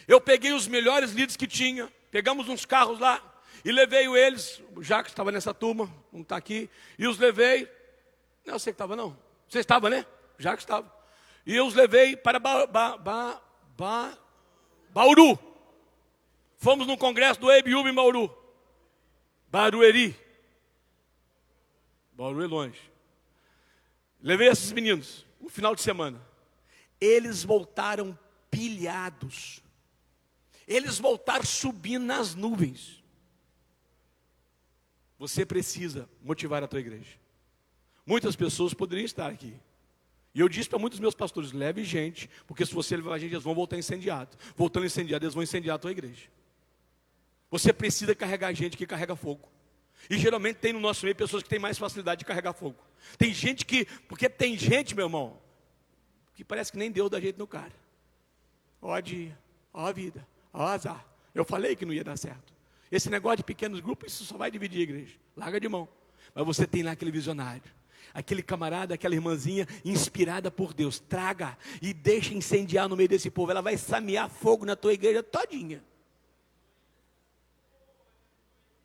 Speaker 1: eu peguei os melhores líderes que tinha, pegamos uns carros lá, e levei eles, o Jacques estava nessa turma, não está aqui, e os levei, não sei que estava não, você estava, né? O Jacques estava. E eu os levei para Bauru. Fomos no congresso do EBIUB em Bauru. Barueri. Bauru é longe. Levei esses meninos, no final de semana. Eles voltaram pilhados. Eles voltaram subindo nas nuvens. Você precisa motivar a tua igreja. Muitas pessoas poderiam estar aqui. E eu disse para muitos meus pastores, leve gente, porque se você levar gente, eles vão voltar incendiados. Voltando incendiados, eles vão incendiar a tua igreja. Você precisa carregar gente que carrega fogo. E geralmente tem no nosso meio pessoas que têm mais facilidade de carregar fogo. Tem gente que, porque tem gente, meu irmão, que parece que nem Deus dá jeito no cara. Ó dia, ó vida, ó azar. Eu falei que não ia dar certo. Esse negócio de pequenos grupos, isso só vai dividir a igreja. Larga de mão. Mas você tem lá aquele visionário, aquele camarada, aquela irmãzinha inspirada por Deus. Traga e deixa incendiar no meio desse povo. Ela vai samear fogo na tua igreja todinha.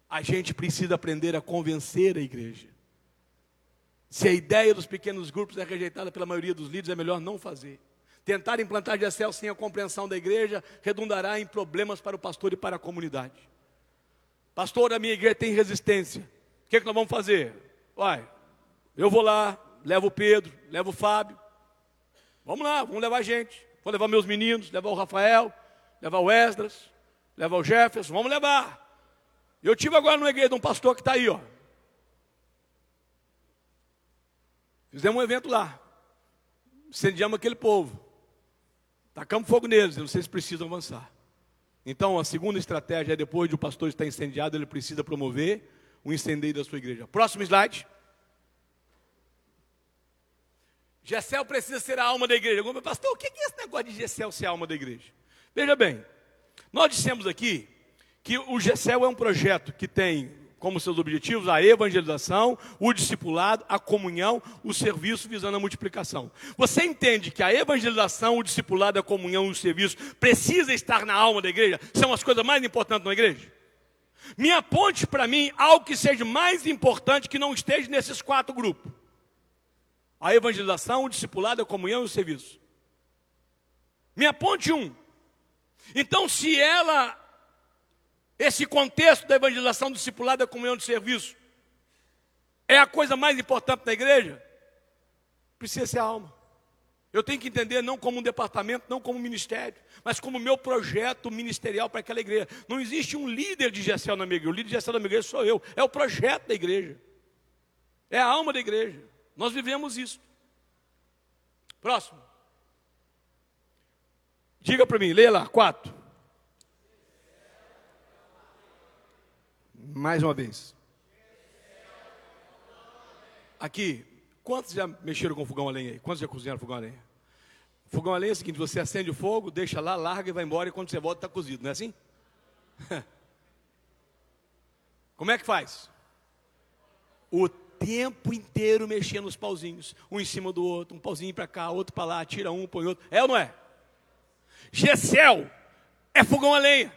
Speaker 1: A gente precisa aprender a convencer a igreja. Se a ideia dos pequenos grupos é rejeitada pela maioria dos líderes, é melhor não fazer. Tentar implantar GECEL sem a compreensão da igreja redundará em problemas para o pastor e para a comunidade. Pastor, a minha igreja tem resistência. O que nós vamos fazer? Eu vou lá, levo o Pedro, levo o Fábio. Vamos lá, vamos levar gente. Vou levar meus meninos, levar o Rafael, levar o Esdras, levar o Jefferson, vamos levar. Eu tive agora numa igreja de um pastor que está aí, Fizemos um evento lá. Incendiamos aquele povo. Tacamos fogo neles, vocês precisam avançar. Então, a segunda estratégia é, depois de o pastor estar incendiado, ele precisa promover o incendeio da sua igreja. Próximo slide. GECEL precisa ser a alma da igreja. Pastor, o que é esse negócio de GECEL ser a alma da igreja? Veja bem, nós dissemos aqui que o GECEL é um projeto que tem como seus objetivos a evangelização, o discipulado, a comunhão, o serviço visando a multiplicação. Você entende que a evangelização, o discipulado, a comunhão e o serviço precisa estar na alma da igreja? São as coisas mais importantes na igreja? Me aponte para mim algo que seja mais importante que não esteja nesses 4 grupos. A evangelização, o discipulado, a comunhão e o serviço. Me aponte um. Então, se esse contexto da evangelização, do discipulado, da comunhão, do serviço é a coisa mais importante da igreja, precisa ser a alma. Eu tenho que entender não como um departamento, não como um ministério, mas como meu projeto ministerial para aquela igreja. Não existe um líder de GECEL na minha igreja. O líder de GECEL na minha igreja sou eu. É o projeto da igreja. É a alma da igreja. Nós vivemos isso. Próximo. Diga para mim, leia lá, 4. Mais uma vez. Aqui, quantos já mexeram com fogão a lenha aí? Quantos já cozinharam fogão a lenha? Fogão a lenha é o seguinte, você acende o fogo, deixa lá, larga e vai embora, e quando você volta está cozido, não é assim? Como é que faz? O tempo inteiro mexendo os pauzinhos, um em cima do outro, um pauzinho para cá, outro para lá, tira um, põe outro. É ou não é? GECEL é fogão a lenha.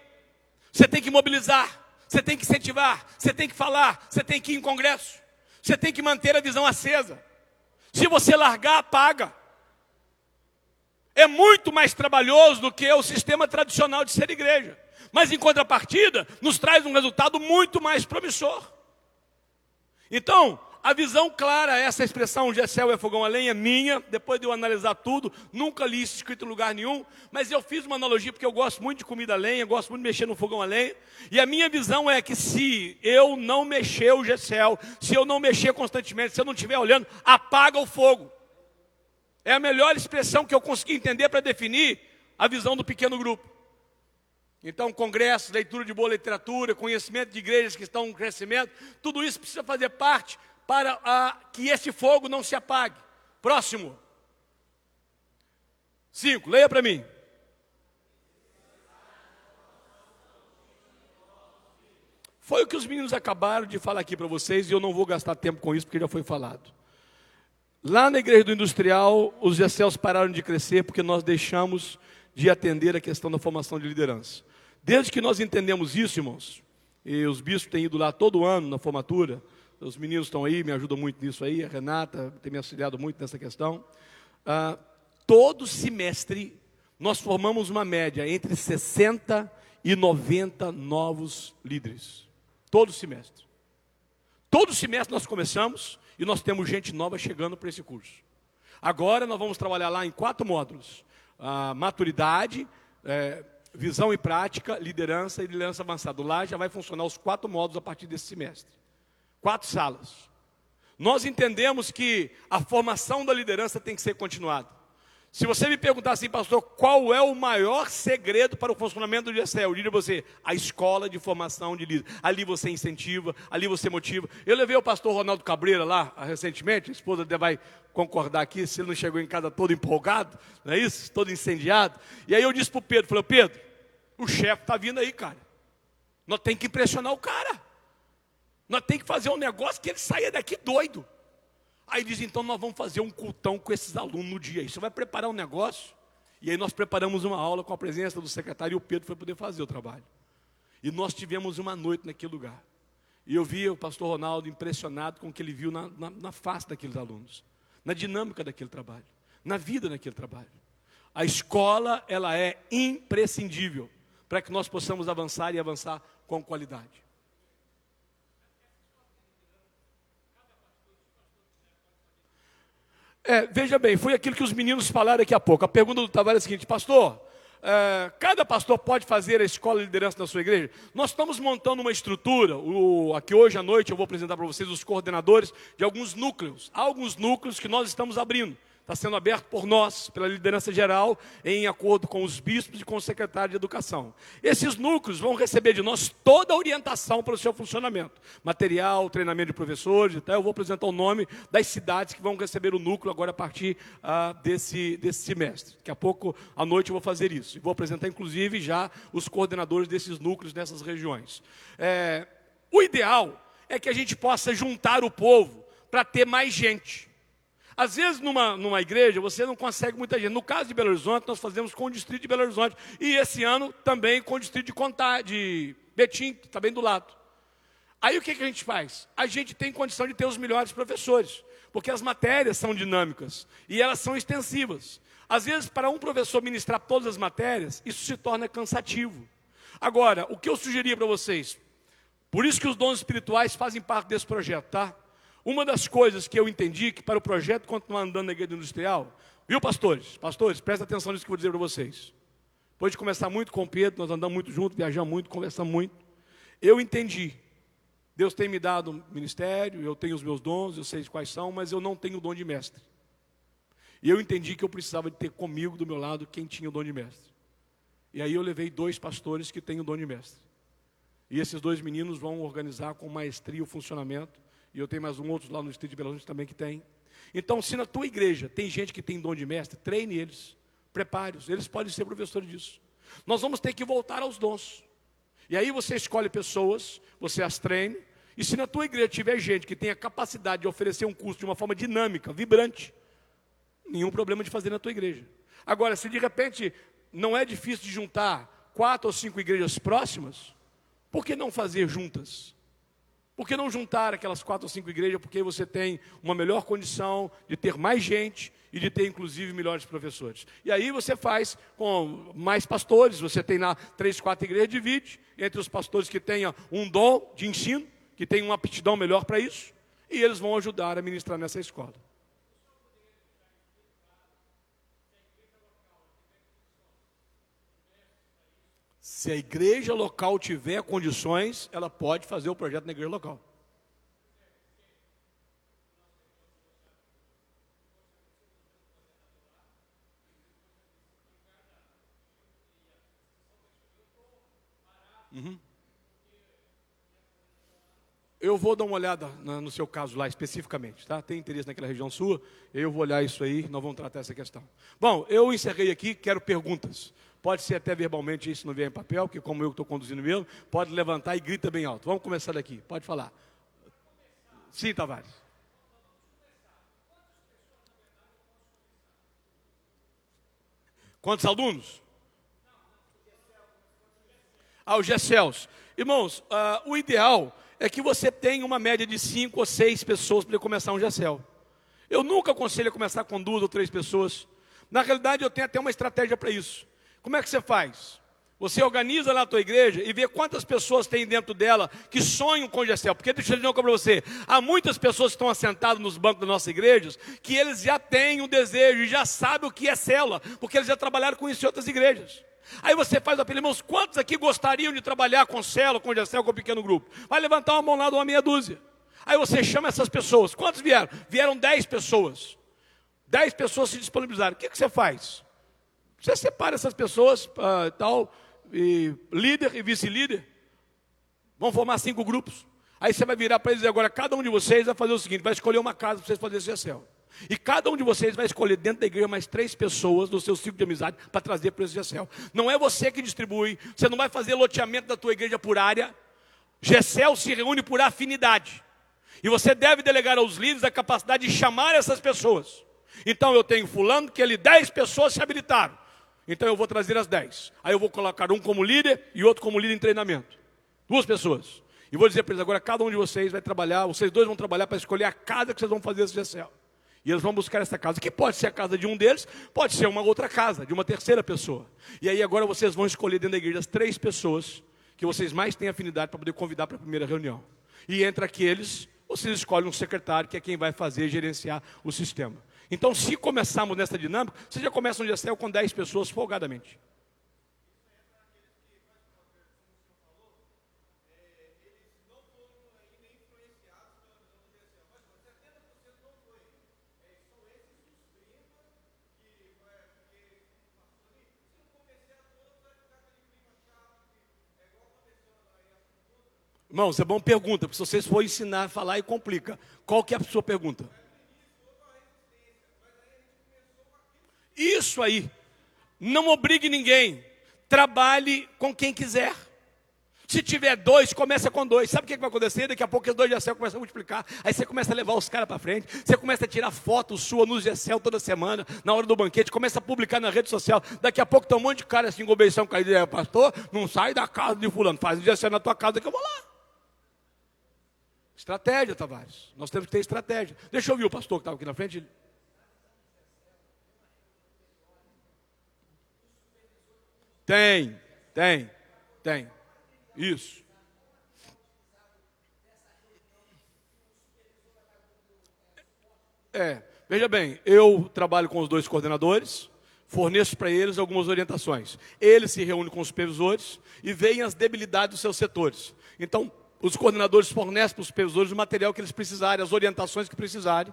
Speaker 1: Você tem que mobilizar. Você tem que incentivar, você tem que falar, você tem que ir em congresso, você tem que manter a visão acesa. Se você largar, apaga. É muito mais trabalhoso do que o sistema tradicional de ser igreja. Mas em contrapartida, nos traz um resultado muito mais promissor. Então, a visão clara, essa expressão GECEL é fogão a lenha, minha, depois de eu analisar tudo, nunca li isso escrito em lugar nenhum, mas eu fiz uma analogia porque eu gosto muito de comida a lenha, gosto muito de mexer no fogão a lenha, e a minha visão é que se eu não mexer o GECEL, se eu não mexer constantemente, se eu não estiver olhando, apaga o fogo. É a melhor expressão que eu consegui entender para definir a visão do pequeno grupo. Então, congressos, leitura de boa literatura, conhecimento de igrejas que estão em crescimento, tudo isso precisa fazer parte para que esse fogo não se apague. Próximo. 5, leia para mim. Foi o que os meninos acabaram de falar aqui para vocês, e eu não vou gastar tempo com isso, porque já foi falado. Lá na igreja do industrial, os GECELs pararam de crescer, porque nós deixamos de atender a questão da formação de liderança. Desde que nós entendemos isso, irmãos, e os bispos têm ido lá todo ano na formatura, os meninos estão aí, me ajudam muito nisso aí, a Renata tem me auxiliado muito nessa questão. Todo semestre, nós formamos uma média entre 60 e 90 novos líderes. Todo semestre. Todo semestre nós começamos e nós temos gente nova chegando para esse curso. Agora nós vamos trabalhar lá em 4 módulos. Maturidade, visão e prática, liderança e liderança avançada. Lá já vai funcionar os 4 módulos a partir desse semestre. 4 salas. Nós entendemos que a formação da liderança tem que ser continuada. Se você me perguntar assim, pastor, qual é o maior segredo para o funcionamento do GECEL? Eu diria a você, a escola de formação de líder. Ali você incentiva, ali você motiva. Eu levei o pastor Ronaldo Cabreira lá, recentemente, a esposa dele vai concordar aqui, se ele não chegou em casa todo empolgado, não é isso? Todo incendiado. E aí eu disse para o Pedro, falei, Pedro, o chefe está vindo aí, cara. Nós temos que impressionar o cara. Nós temos que fazer um negócio que ele saia daqui doido. Aí diz, então nós vamos fazer um cultão com esses alunos no dia. Você vai preparar um negócio. E aí nós preparamos uma aula com a presença do secretário e o Pedro foi poder fazer o trabalho. E nós tivemos uma noite naquele lugar. E eu via o pastor Ronaldo impressionado com o que ele viu na face daqueles alunos, na dinâmica daquele trabalho, na vida daquele trabalho. A escola, ela é imprescindível para que nós possamos avançar e avançar com qualidade. Veja bem, foi aquilo que os meninos falaram daqui a pouco. A pergunta do Tavares é a seguinte: pastor, cada pastor pode fazer a escola de liderança da sua igreja? Nós estamos montando uma estrutura, aqui hoje à noite eu vou apresentar para vocês os coordenadores de alguns núcleos. Há alguns núcleos que nós estamos abrindo. Está sendo aberto por nós, pela liderança geral, em acordo com os bispos e com o secretário de educação. Esses núcleos vão receber de nós toda a orientação para o seu funcionamento. Material, treinamento de professores, eu vou apresentar o nome das cidades que vão receber o núcleo agora a partir desse semestre. Daqui a pouco, à noite, eu vou fazer isso. E vou apresentar, inclusive, já os coordenadores desses núcleos nessas regiões. O ideal é que a gente possa juntar o povo para ter mais gente. Às vezes, numa igreja, você não consegue muita gente. No caso de Belo Horizonte, nós fazemos com o distrito de Belo Horizonte. E esse ano, também com o distrito de Betim, que está bem do lado. Aí, o que a gente faz? A gente tem condição de ter os melhores professores. Porque as matérias são dinâmicas. E elas são extensivas. Às vezes, para um professor ministrar todas as matérias, isso se torna cansativo. Agora, o que eu sugeria para vocês? Por isso que os dons espirituais fazem parte desse projeto, tá? Uma das coisas que eu entendi, que para o projeto continuar andando na igreja industrial, viu, pastores? Pastores, presta atenção nisso que eu vou dizer para vocês. Depois de conversar muito com o Pedro, nós andamos muito juntos, viajamos muito, conversamos muito. Eu entendi. Deus tem me dado um ministério, eu tenho os meus dons, eu sei quais são, mas eu não tenho o dom de mestre. E eu entendi que eu precisava de ter comigo, do meu lado, quem tinha o dom de mestre. E aí eu levei 2 pastores que têm o dom de mestre. E esses 2 meninos vão organizar com maestria o funcionamento. E eu tenho mais outro lá no distrito de Belo Horizonte também que tem. Então, se na tua igreja tem gente que tem dom de mestre, treine eles, prepare-os, eles podem ser professores disso. Nós vamos ter que voltar aos dons. E aí você escolhe pessoas, você as treine, e se na tua igreja tiver gente que tenha capacidade de oferecer um curso de uma forma dinâmica, vibrante, nenhum problema de fazer na tua igreja. Agora, se de repente não é difícil de juntar 4 ou 5 igrejas próximas, por que não fazer juntas? Por que não juntar aquelas 4 ou 5 igrejas? Porque aí você tem uma melhor condição de ter mais gente e de ter, inclusive, melhores professores. E aí você faz com mais pastores, você tem lá 3, 4 igrejas, divide entre os pastores que tenham um dom de ensino, que tenham uma aptidão melhor para isso, e eles vão ajudar a ministrar nessa escola. Se a igreja local tiver condições, ela pode fazer o projeto na igreja local. Eu vou dar uma olhada no seu caso lá especificamente, tá? Tem interesse naquela região sua, eu vou olhar isso aí, nós vamos tratar essa questão. Bom, eu encerrei aqui, quero perguntas. Pode ser até verbalmente, isso não vier em papel, porque como eu estou conduzindo mesmo, pode levantar e grita bem alto. Vamos começar daqui, pode falar. Sim, Tavares. Quantos alunos? Os GECELs. Irmãos, o ideal é que você tenha uma média de 5 ou 6 pessoas para começar um GECEL. Eu nunca aconselho a começar com 2 ou 3 pessoas. Na realidade, eu tenho até uma estratégia para isso. Como é que você faz? Você organiza lá a tua igreja e vê quantas pessoas tem dentro dela que sonham com o GECEL. Porque deixa eu dizer uma coisa para você. Há muitas pessoas que estão assentadas nos bancos das nossas igrejas que eles já têm um desejo e já sabem o que é célula, porque eles já trabalharam com isso em outras igrejas. Aí você faz o apelo, irmãos, quantos aqui gostariam de trabalhar com célula, com GECEL, com pequeno grupo? Vai levantar uma mão lá de uma meia dúzia. Aí você chama essas pessoas. Quantos vieram? Vieram 10 pessoas. 10 pessoas se disponibilizaram. O que você faz? Você separa essas pessoas, e líder e vice-líder. Vão formar 5 grupos. Aí você vai virar para eles e dizer, agora cada um de vocês vai fazer o seguinte, vai escolher uma casa para vocês fazerem esse GECEL. E cada um de vocês vai escolher dentro da igreja mais 3 pessoas do seu ciclo de amizade para trazer para esse GECEL. Não é você que distribui, você não vai fazer loteamento da tua igreja por área. GECEL se reúne por afinidade. E você deve delegar aos líderes a capacidade de chamar essas pessoas. Então eu tenho fulano que ele 10 pessoas se habilitaram. Então eu vou trazer as 10. Aí eu vou colocar um como líder e outro como líder em treinamento. 2 pessoas. E vou dizer para eles agora, cada um de vocês vai trabalhar, vocês dois vão trabalhar para escolher a casa que vocês vão fazer esse GCL. E eles vão buscar essa casa, que pode ser a casa de um deles, pode ser uma outra casa, de uma terceira pessoa. E aí agora vocês vão escolher dentro da igreja as 3 pessoas que vocês mais têm afinidade para poder convidar para a primeira reunião. E entre aqueles, vocês escolhem um secretário, que é quem vai fazer, gerenciar o sistema. Então, se começarmos nessa dinâmica, vocês já começam um GCL com 10 pessoas folgadamente. Irmãos, é bom pergunta, porque se vocês forem ensinar a falar e complica. Qual que é a sua pergunta? Isso aí. Não obrigue ninguém. Trabalhe com quem quiser. Se tiver 2, começa com 2. Sabe o que vai acontecer? Daqui a pouco os 2 GCL começam a multiplicar. Aí você começa a levar os caras para frente. Você começa a tirar foto sua no GCL toda semana, na hora do banquete. Começa a publicar na rede social. Daqui a pouco tem um monte de cara assim, com obeição caída. Pastor, não sai da casa de fulano. Faz o GCL na tua casa que eu vou lá. Estratégia, Tavares. Nós temos que ter estratégia. Deixa eu ouvir o pastor que estava aqui na frente. Tem. Isso. Veja bem, eu trabalho com os 2 coordenadores, forneço para eles algumas orientações. Eles se reúnem com os supervisores e veem as debilidades dos seus setores. Então, os coordenadores fornecem para os supervisores o material que eles precisarem, as orientações que precisarem.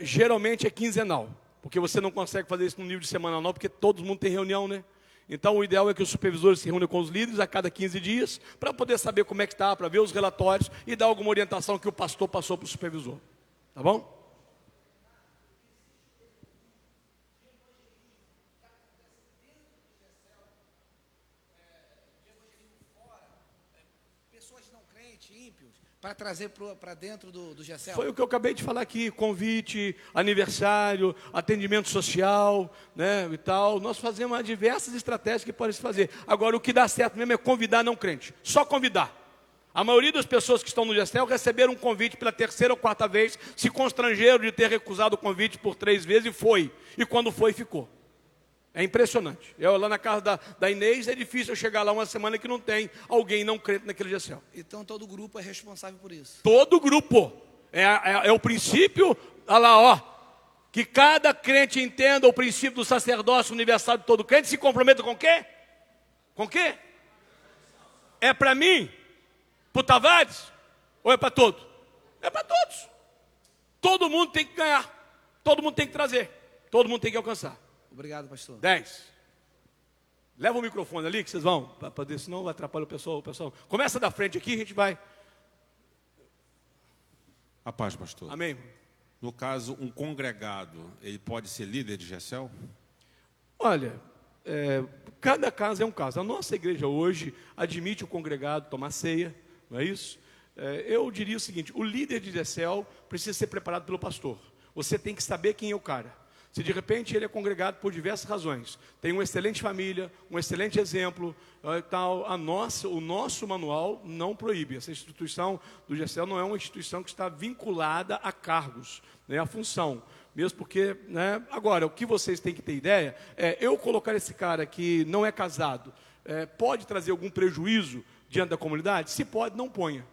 Speaker 1: Geralmente é quinzenal, porque você não consegue fazer isso no nível de semanal não, porque todo mundo tem reunião, né? Então o ideal é que os supervisores se reúnam com os líderes a cada 15 dias, para poder saber como é que está, para ver os relatórios e dar alguma orientação que o pastor passou para o supervisor. Tá bom?
Speaker 2: Para trazer para dentro do GCL?
Speaker 1: Foi o que eu acabei de falar aqui, convite, aniversário, atendimento social, né, e tal. Nós fazemos diversas estratégias que podem se fazer. Agora, o que dá certo mesmo é convidar não crente, só convidar. A maioria das pessoas que estão no GCL receberam um convite pela 3ª ou 4ª vez, se constrangeram de ter recusado o convite por 3 vezes e foi. E quando foi, ficou. É impressionante. Eu lá na casa da Inês, é difícil eu chegar lá uma semana que não tem alguém não crente naquele GCL.
Speaker 2: Então todo grupo é responsável por isso?
Speaker 1: Todo grupo. É o princípio, olha lá, ó. Que cada crente entenda o princípio do sacerdócio universal de todo crente. Se comprometa com o quê? Com o quê? É para mim? Para o Tavares? Ou é para todos? É para todos. Todo mundo tem que ganhar. Todo mundo tem que trazer. Todo mundo tem que alcançar.
Speaker 2: Obrigado, pastor.
Speaker 1: 10. Leva o microfone ali que vocês vão, para poder, senão vai atrapalhar o pessoal. Começa da frente aqui, a gente vai.
Speaker 3: A paz, pastor.
Speaker 1: Amém.
Speaker 3: No caso, um congregado, ele pode ser líder de GCL?
Speaker 1: Olha, cada caso é um caso. A nossa igreja hoje admite o congregado tomar ceia, não é isso? Eu diria o seguinte, o líder de GCL precisa ser preparado pelo pastor. Você tem que saber quem é o cara. Se de repente ele é congregado por diversas razões, tem uma excelente família, um excelente exemplo, tal, o nosso manual não proíbe. Essa instituição do GCL não é uma instituição que está vinculada a cargos, né, a função. Mesmo porque, né, agora, o que vocês têm que ter ideia é, eu colocar esse cara que não é casado, pode trazer algum prejuízo diante da comunidade? Se pode, não ponha,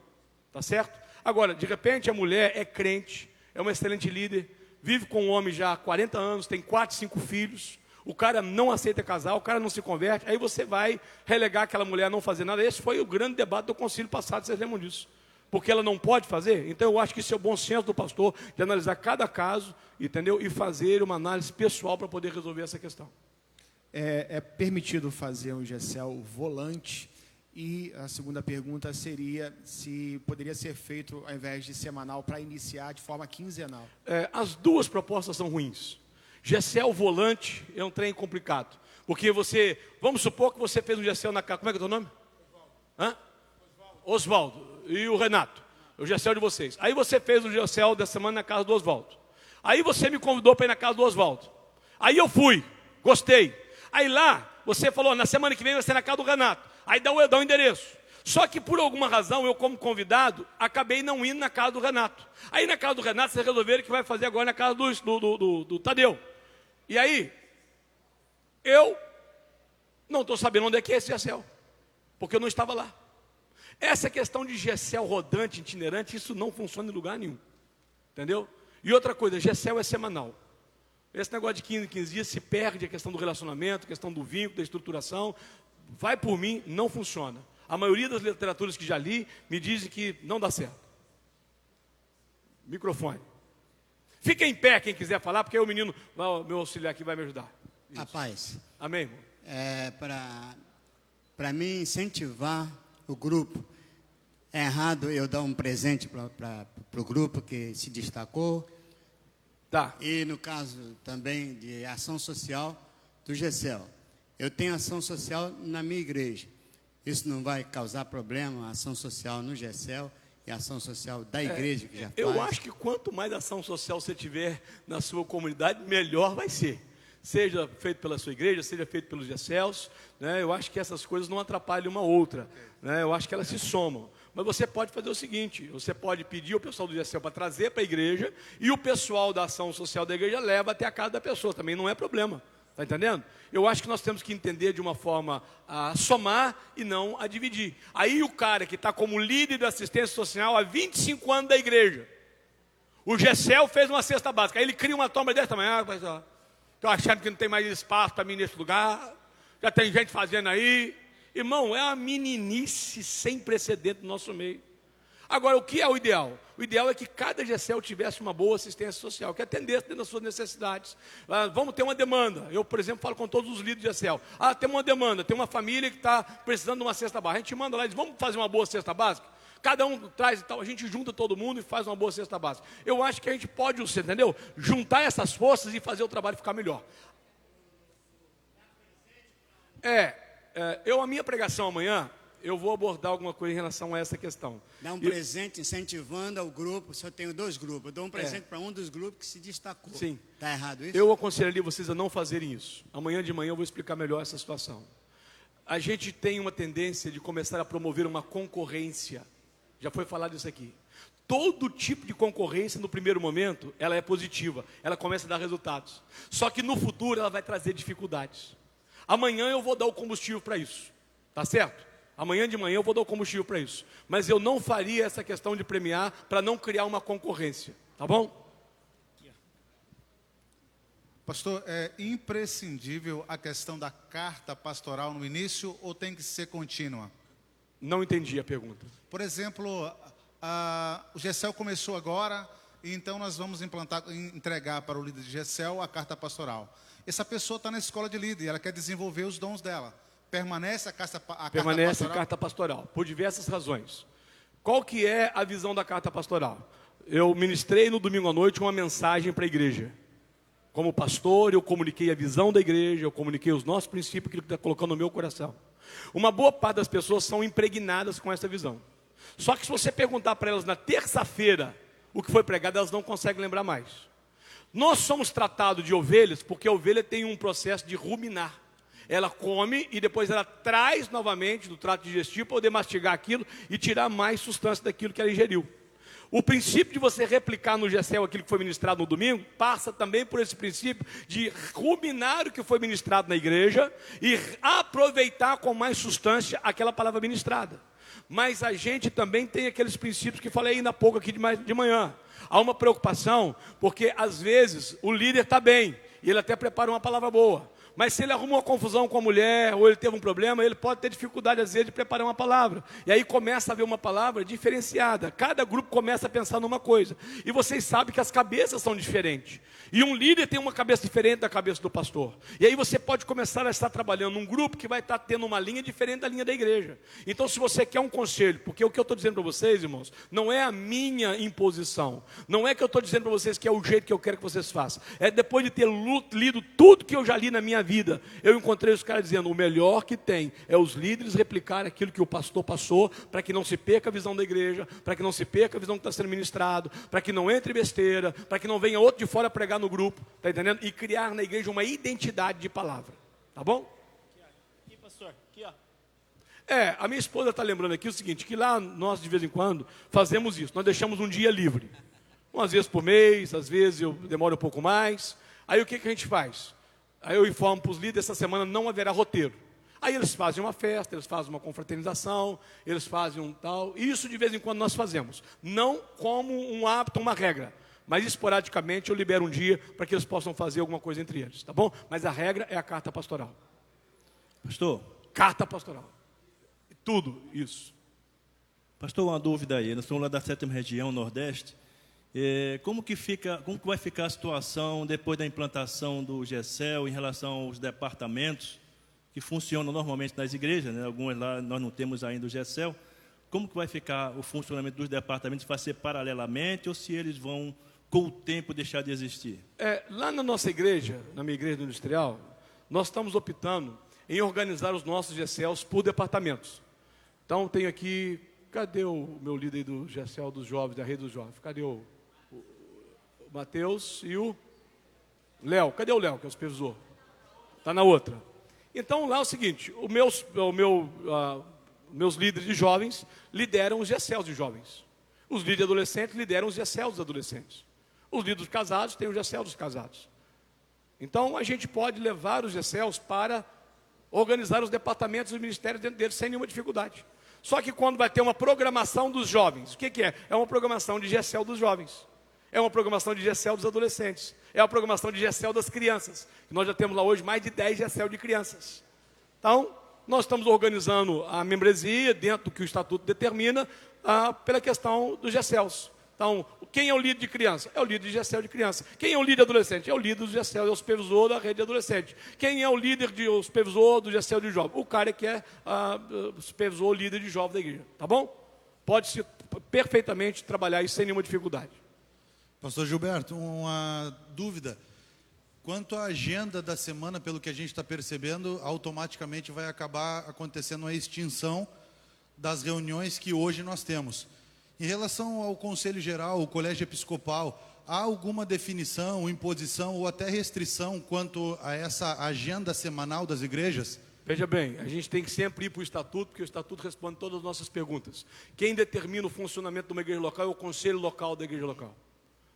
Speaker 1: tá certo? Agora, de repente a mulher é crente, é uma excelente líder, vive com um homem já há 40 anos, tem 4, 5 filhos, o cara não aceita casar, o cara não se converte, aí você vai relegar aquela mulher a não fazer nada. Esse foi o grande debate do concílio passado, vocês lembram disso? Porque ela não pode fazer? Então eu acho que isso é o bom senso do pastor, de analisar cada caso, entendeu? E fazer uma análise pessoal para poder resolver essa questão.
Speaker 4: É permitido fazer um GCL volante? E a segunda pergunta seria se poderia ser feito, ao invés de semanal, para iniciar de forma quinzenal.
Speaker 1: As duas propostas são ruins. GCL volante é um trem complicado. Porque você, vamos supor que você fez um GCL na casa, como é que é o teu nome? Oswaldo. E o Renato. O GCL de vocês. Aí você fez o GCL da semana na casa do Oswaldo. Aí você me convidou para ir na casa do Oswaldo. Aí eu fui, gostei. Aí lá, você falou, na semana que vem vai ser na casa do Renato. Aí dá o endereço. Só que por alguma razão, eu como convidado, acabei não indo na casa do Renato. Aí na casa do Renato, vocês resolveram que vai fazer agora na casa do Tadeu. E aí, eu não estou sabendo onde é que é esse Gessel, porque eu não estava lá. Essa questão de Gessel rodante, itinerante, isso não funciona em lugar nenhum. Entendeu? E outra coisa, Gessel é semanal. Esse negócio de 15 em 15 dias se perde a questão do relacionamento, a questão do vínculo, da estruturação. Vai por mim, não funciona. A maioria das literaturas que já li me dizem que não dá certo. Microfone. Fica em pé quem quiser falar, porque aí o menino, meu auxiliar aqui vai me ajudar. Isso.
Speaker 5: Rapaz,
Speaker 1: Amém, irmão?
Speaker 5: para mim incentivar o grupo, é errado eu dar um presente para o grupo que se destacou.
Speaker 1: Tá.
Speaker 5: E no caso também de ação social do Gessel. Eu tenho ação social na minha igreja. Isso não vai causar problema, ação social no Gessel e ação social da igreja que já faz?
Speaker 1: Eu acho que quanto mais ação social você tiver na sua comunidade, melhor vai ser. Seja feito pela sua igreja, seja feito pelos Gessels, né? Eu acho que essas coisas não atrapalham uma outra, né? Eu acho que elas se somam. Mas você pode fazer o seguinte, você pode pedir ao pessoal do Gessel para trazer para a igreja, e o pessoal da ação social da igreja leva até a casa da pessoa, também não é problema. Está entendendo? Eu acho que nós temos que entender de uma forma a somar e não a dividir. Aí o cara que está como líder da assistência social há 25 anos da igreja, o Gessel fez uma cesta básica, aí ele cria uma toma dessa tamanho, estou achando que não tem mais espaço para mim nesse lugar, já tem gente fazendo aí. Irmão, é uma meninice sem precedente no nosso meio. Agora, o que é o ideal? O ideal é que cada Gessel tivesse uma boa assistência social, que atendesse dentro das suas necessidades. Vamos ter uma demanda. Eu, por exemplo, falo com todos os líderes de Gessel. Tem uma demanda, tem uma família que está precisando de uma cesta básica. A gente manda lá e diz, vamos fazer uma boa cesta básica? Cada um traz e tal, a gente junta todo mundo e faz uma boa cesta básica. Eu acho que a gente pode, entendeu? Juntar essas forças e fazer o trabalho ficar melhor. A minha pregação amanhã, eu vou abordar alguma coisa em relação a essa questão.
Speaker 5: Dá um presente incentivando ao grupo. Se eu tenho 2 grupos, eu dou um presente para um dos grupos que se destacou.
Speaker 1: Sim.
Speaker 5: Está errado isso?
Speaker 1: Eu aconselharia vocês a não fazerem isso. Amanhã de manhã eu vou explicar melhor essa situação. A gente tem uma tendência de começar a promover uma concorrência. Já foi falado isso aqui. Todo tipo de concorrência, no primeiro momento, ela é positiva. Ela começa a dar resultados. Só que no futuro ela vai trazer dificuldades. Amanhã eu vou dar o combustível para isso. Tá certo? Amanhã de manhã eu vou dar o combustível para isso. Mas eu não faria essa questão de premiar para não criar uma concorrência. Tá bom?
Speaker 6: Pastor, é imprescindível a questão da carta pastoral no início ou tem que ser contínua?
Speaker 1: Não entendi a pergunta.
Speaker 6: Por exemplo, o Gessel começou agora, e então nós vamos entregar para o líder de Gessel a carta pastoral. Essa pessoa está na escola de líder e ela quer desenvolver os dons dela. Permanece a carta pastoral?
Speaker 1: Permanece a carta pastoral, por diversas razões. Qual que é a visão da carta pastoral? Eu ministrei no domingo à noite uma mensagem para a igreja. Como pastor, eu comuniquei a visão da igreja, eu comuniquei os nossos princípios, aquilo que está colocando no meu coração. Uma boa parte das pessoas são impregnadas com essa visão. Só que se você perguntar para elas na terça-feira o que foi pregado, elas não conseguem lembrar mais. Nós somos tratados de ovelhas porque a ovelha tem um processo de ruminar. Ela come e depois ela traz novamente do trato digestivo para poder mastigar aquilo e tirar mais substância daquilo que ela ingeriu. O princípio de você replicar no Gessel aquilo que foi ministrado no domingo, passa também por esse princípio de ruminar o que foi ministrado na igreja e aproveitar com mais substância aquela palavra ministrada. Mas a gente também tem aqueles princípios que falei ainda há pouco aqui de manhã. Há uma preocupação, porque às vezes o líder está bem, e ele até prepara uma palavra boa. Mas se ele arruma uma confusão com a mulher, ou ele teve um problema, ele pode ter dificuldade, às vezes, de preparar uma palavra. E aí começa a haver uma palavra diferenciada. Cada grupo começa a pensar numa coisa. E vocês sabem que as cabeças são diferentes. E um líder tem uma cabeça diferente da cabeça do pastor. E aí você pode começar a estar trabalhando num grupo que vai estar tendo uma linha diferente da linha da igreja. Então, se você quer um conselho, porque o que eu estou dizendo para vocês, irmãos, não é a minha imposição. Não é que eu estou dizendo para vocês que é o jeito que eu quero que vocês façam. É depois de ter lido tudo que eu já li na minha vida, eu encontrei os caras dizendo, o melhor que tem é os líderes replicar aquilo que o pastor passou, para que não se perca a visão da igreja, para que não se perca a visão que está sendo ministrado, para que não entre besteira, para que não venha outro de fora pregar no grupo, tá entendendo? E criar na igreja uma identidade de palavra, tá bom?
Speaker 7: Aqui, pastor, aqui, ó.
Speaker 1: A minha esposa está lembrando aqui o seguinte, que lá nós de vez em quando fazemos isso, nós deixamos um dia livre. Umas vezes por mês, às vezes eu demoro um pouco mais. Aí o que a gente faz? Aí eu informo para os líderes, essa semana não haverá roteiro. Aí eles fazem uma festa, eles fazem uma confraternização, eles fazem um tal. Isso de vez em quando nós fazemos. Não como um hábito, uma regra. Mas esporadicamente eu libero um dia para que eles possam fazer alguma coisa entre eles. Tá bom? Mas a regra é a carta pastoral.
Speaker 7: Pastor?
Speaker 1: Carta pastoral. Tudo isso.
Speaker 7: Pastor, uma dúvida aí. Nós somos lá da 7ª região, Nordeste. Como que vai ficar a situação depois da implantação do GECEL em relação aos departamentos que funcionam normalmente nas igrejas, né? Algumas lá nós não temos ainda o GECEL. Como que vai ficar o funcionamento dos departamentos? Vai ser paralelamente ou se eles vão, com o tempo, deixar de existir?
Speaker 1: Lá na nossa igreja, na minha igreja industrial, nós estamos optando em organizar os nossos GECELs por departamentos. Então, tenho aqui, cadê o meu líder do GECEL dos jovens, da rede dos jovens? Cadê o Mateus e o Léo? Cadê o Léo, que é o supervisor? Está na outra. Então, lá é o seguinte, meus líderes de jovens lideram os GECELs de jovens. Os líderes de adolescentes lideram os GECELs dos adolescentes. Os líderes casados têm o GECEL dos casados. Então, a gente pode levar os GECELs para organizar os departamentos e os ministérios dentro deles sem nenhuma dificuldade. Só que quando vai ter uma programação dos jovens, o que é? É uma programação de GECEL dos jovens. É uma programação de GECEL dos adolescentes. É uma programação de GECEL das crianças. Nós já temos lá hoje mais de 10 GECEL de crianças. Então, nós estamos organizando a membresia dentro do que o Estatuto determina pela questão dos GECELs. Então, quem é o líder de criança? É o líder de GECEL de criança. Quem é o líder de adolescente? É o líder do GECEL, é o supervisor da rede de adolescente. Quem é o líder o supervisor do GECEL de jovem? O cara que é o supervisor, o líder de jovem da igreja. Tá bom? Pode-se perfeitamente trabalhar isso sem nenhuma dificuldade.
Speaker 8: Pastor Gilberto, uma dúvida. Quanto à agenda da semana, pelo que a gente está percebendo, automaticamente vai acabar acontecendo a extinção das reuniões que hoje nós temos. Em relação ao Conselho Geral, o Colégio Episcopal, há alguma definição, imposição ou até restrição quanto a essa agenda semanal das igrejas?
Speaker 1: Veja bem, a gente tem que sempre ir para o Estatuto, porque o Estatuto responde todas as nossas perguntas. Quem determina o funcionamento de uma igreja local é o Conselho Local da igreja local.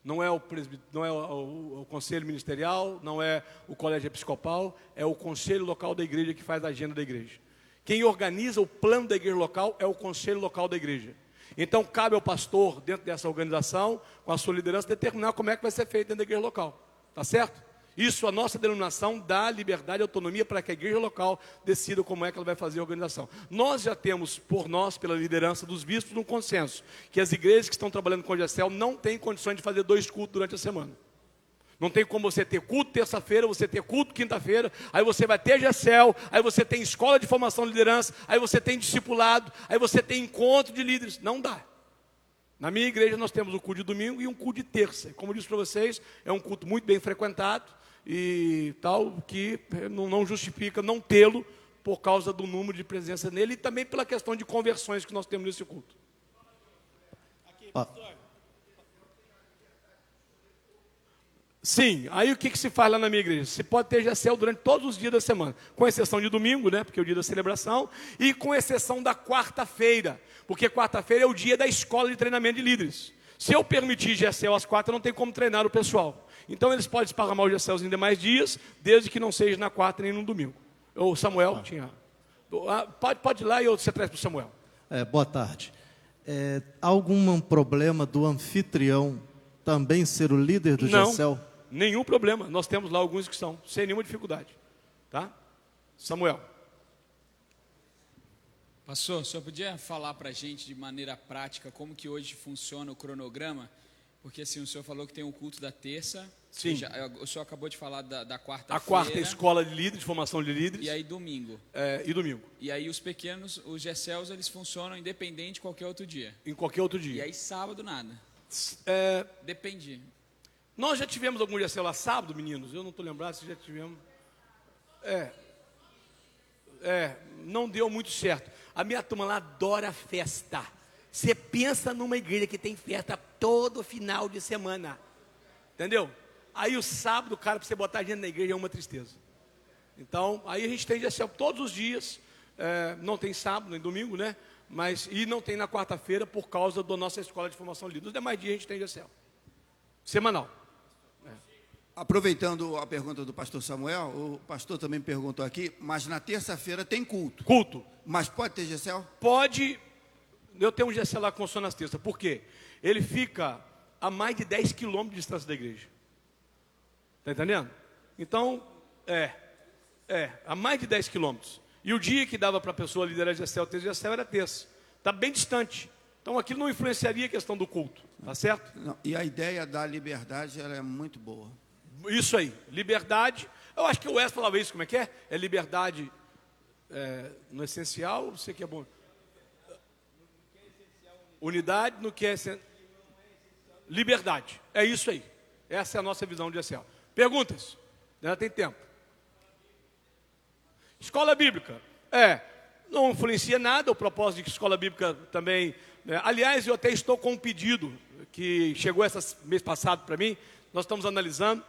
Speaker 1: Não é o Conselho Ministerial, não é o Colégio Episcopal, é o Conselho Local da igreja que faz a agenda da igreja. Quem organiza o plano da igreja local é o Conselho Local da igreja. Então, cabe ao pastor, dentro dessa organização, com a sua liderança, determinar como é que vai ser feito dentro da igreja local. Tá certo? Isso, a nossa denominação dá liberdade e autonomia para que a igreja local decida como é que ela vai fazer a organização. Nós já temos, pela liderança dos bispos, um consenso, que as igrejas que estão trabalhando com o GECEL não têm condições de fazer 2 cultos durante a semana. Não tem como você ter culto terça-feira, você ter culto quinta-feira, aí você vai ter GECEL, aí você tem escola de formação de liderança, aí você tem discipulado, aí você tem encontro de líderes. Não dá. Na minha igreja nós temos um culto de domingo e um culto de terça. Como eu disse para vocês, é um culto muito bem frequentado e tal, que não justifica não tê-lo por causa do número de presença nele e também pela questão de conversões que nós temos nesse culto. Sim, aí o que se faz lá na minha igreja? Você pode ter GECEL durante todos os dias da semana, com exceção de domingo, né, porque é o dia da celebração, e com exceção da quarta-feira, porque quarta-feira é o dia da escola de treinamento de líderes. Se eu permitir GECEL às 4, não tem como treinar o pessoal. Então eles podem esparramar o GECEL em demais dias, desde que não seja na quarta nem no domingo. O Samuel tinha... Pode ir lá e você traz para o Samuel.
Speaker 9: Boa tarde. Há algum problema do anfitrião também ser o líder do GECEL?
Speaker 1: Não, nenhum problema. Nós temos lá alguns que são, sem nenhuma dificuldade. Tá? Samuel.
Speaker 2: Pastor, o senhor podia falar para a gente de maneira prática como que hoje funciona o cronograma? Porque assim, o senhor falou que tem o culto da terça.
Speaker 1: Sim.
Speaker 2: O senhor acabou de falar da quarta-feira.
Speaker 1: A quarta é escola de líderes, de formação de líderes.
Speaker 2: E aí domingo.
Speaker 1: E domingo.
Speaker 2: E aí os pequenos, os GECELs, eles funcionam independente de qualquer outro dia.
Speaker 1: Em qualquer outro dia.
Speaker 2: E aí sábado nada. Depende.
Speaker 1: Nós já tivemos algum GECEL lá sábado, meninos? Eu não estou lembrado se já tivemos. Não deu muito certo. A minha turma lá adora festa. Você pensa numa igreja que tem festa todo final de semana. Entendeu? Aí o sábado, cara, para você botar a gente na igreja é uma tristeza. Então, aí a gente tem GECEL todos os dias. não tem sábado nem domingo, né? E não tem na quarta-feira por causa da nossa escola de formação líder. Nos demais dias a gente tem GCL. Semanal.
Speaker 10: Aproveitando a pergunta do pastor Samuel, o pastor também perguntou aqui, mas na terça-feira tem culto.
Speaker 1: Culto.
Speaker 10: Mas pode ter GCL?
Speaker 1: Pode. Eu tenho um GCL lá que funciona nas terças. Por quê? Ele fica a mais de 10 quilômetros de distância da igreja. Está entendendo? Então, a mais de 10 quilômetros. E o dia que dava para a pessoa liderar GCL, ter GCL era terça. Está bem distante. Então aquilo não influenciaria a questão do culto. Tá certo?
Speaker 10: Não, e a ideia da liberdade ela é muito boa.
Speaker 1: Isso aí, liberdade. Eu acho que o Wes falava isso, como é que é? É liberdade no essencial, você que é bom. Unidade no que é essencial. Liberdade, é isso aí. Essa é a nossa visão de GCL. Perguntas? Ainda tem tempo. Escola bíblica. Não influencia nada o propósito de escola bíblica também. Aliás, eu até estou com um pedido que chegou mês passado para mim. Nós estamos analisando.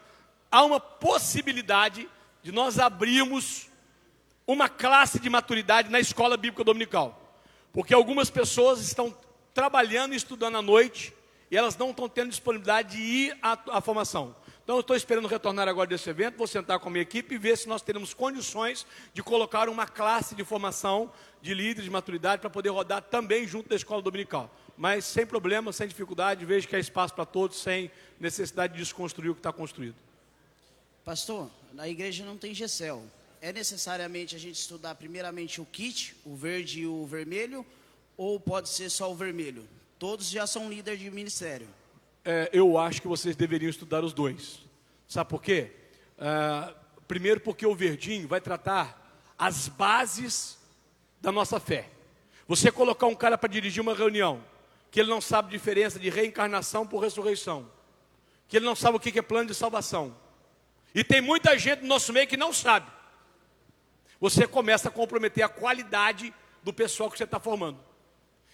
Speaker 1: Há uma possibilidade de nós abrirmos uma classe de maturidade na escola bíblica dominical. Porque algumas pessoas estão trabalhando e estudando à noite e elas não estão tendo disponibilidade de ir à formação. Então eu estou esperando retornar agora desse evento, vou sentar com a minha equipe e ver se nós teremos condições de colocar uma classe de formação de líderes de maturidade para poder rodar também junto da escola dominical. Mas sem problema, sem dificuldade, vejo que há espaço para todos, sem necessidade de desconstruir o que está construído.
Speaker 11: Pastor, na igreja não tem GCL. É necessariamente a gente estudar primeiramente o kit, o verde e o vermelho, ou pode ser só o vermelho? Todos já são líderes de ministério.
Speaker 1: Eu acho que vocês deveriam estudar os dois. Sabe por quê? Primeiro porque o verdinho vai tratar as bases da nossa fé. Você colocar um cara para dirigir uma reunião, que ele não sabe a diferença de reencarnação por ressurreição, que ele não sabe o que é plano de salvação, e tem muita gente no nosso meio que não sabe, você começa a comprometer a qualidade do pessoal que você está formando.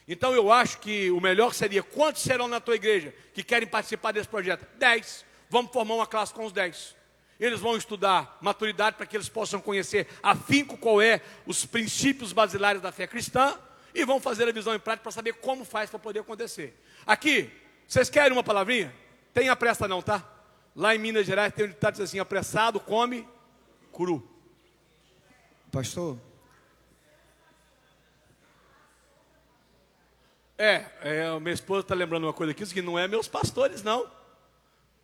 Speaker 1: Então eu acho que o melhor seria, quantos serão na tua igreja que querem participar desse projeto? 10. Vamos formar uma classe com os 10. Eles vão estudar maturidade para que eles possam conhecer afinco qual é os princípios basilares da fé cristã e vão fazer a visão em prática para saber como faz para poder acontecer. Aqui, vocês querem uma palavrinha? Tenha pressa não, tá? Lá em Minas Gerais tem um ditado que diz assim, apressado come cru.
Speaker 12: Pastor?
Speaker 1: Minha esposa está lembrando uma coisa aqui, que não é meus pastores, não.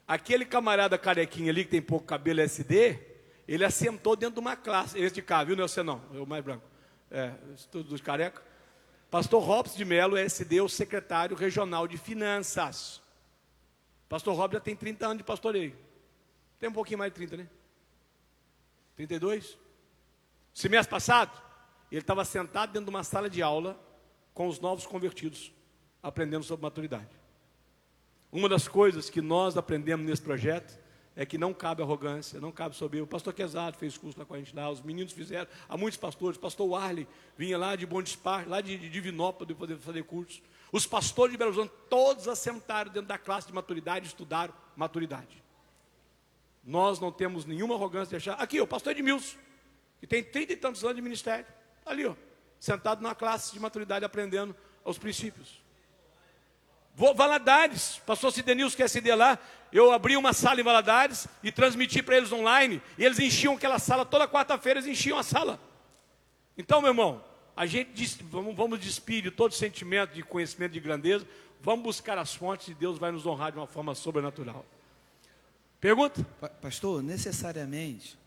Speaker 1: Aquele camarada carequinho ali, que tem pouco cabelo SD, ele assentou dentro de uma classe, esse de cá, viu, não é você não, é o mais branco. Tudo dos careca. Pastor Robson de Melo, SD, o secretário regional de finanças. Pastor Robson já tem 30 anos de pastoreio. Tem um pouquinho mais de 30, né? 32? Semestre passado, ele estava sentado dentro de uma sala de aula com os novos convertidos, aprendendo sobre maturidade. Uma das coisas que nós aprendemos nesse projeto é que não cabe arrogância, não cabe soberba. O pastor Quezado fez curso lá com a gente lá, os meninos fizeram, há muitos pastores, o pastor Warley vinha lá de Bom Dispar, lá de Divinópolis, para poder fazer cursos. Os pastores de Belo Horizonte, todos assentaram dentro da classe de maturidade, estudaram maturidade. Nós não temos nenhuma arrogância de achar. Aqui, o pastor Edmilson, que tem 30 e tantos anos de ministério, ali, sentado na classe de maturidade, aprendendo os princípios. Valadares, pastor Cidenilson, que é CD lá, eu abri uma sala em Valadares e transmiti para eles online, e eles enchiam aquela sala, toda quarta-feira eles enchiam a sala. Então, meu irmão, a gente vamos despir de todo sentimento de conhecimento de grandeza, vamos buscar as fontes e Deus vai nos honrar de uma forma sobrenatural. Pergunta?
Speaker 12: Pastor, necessariamente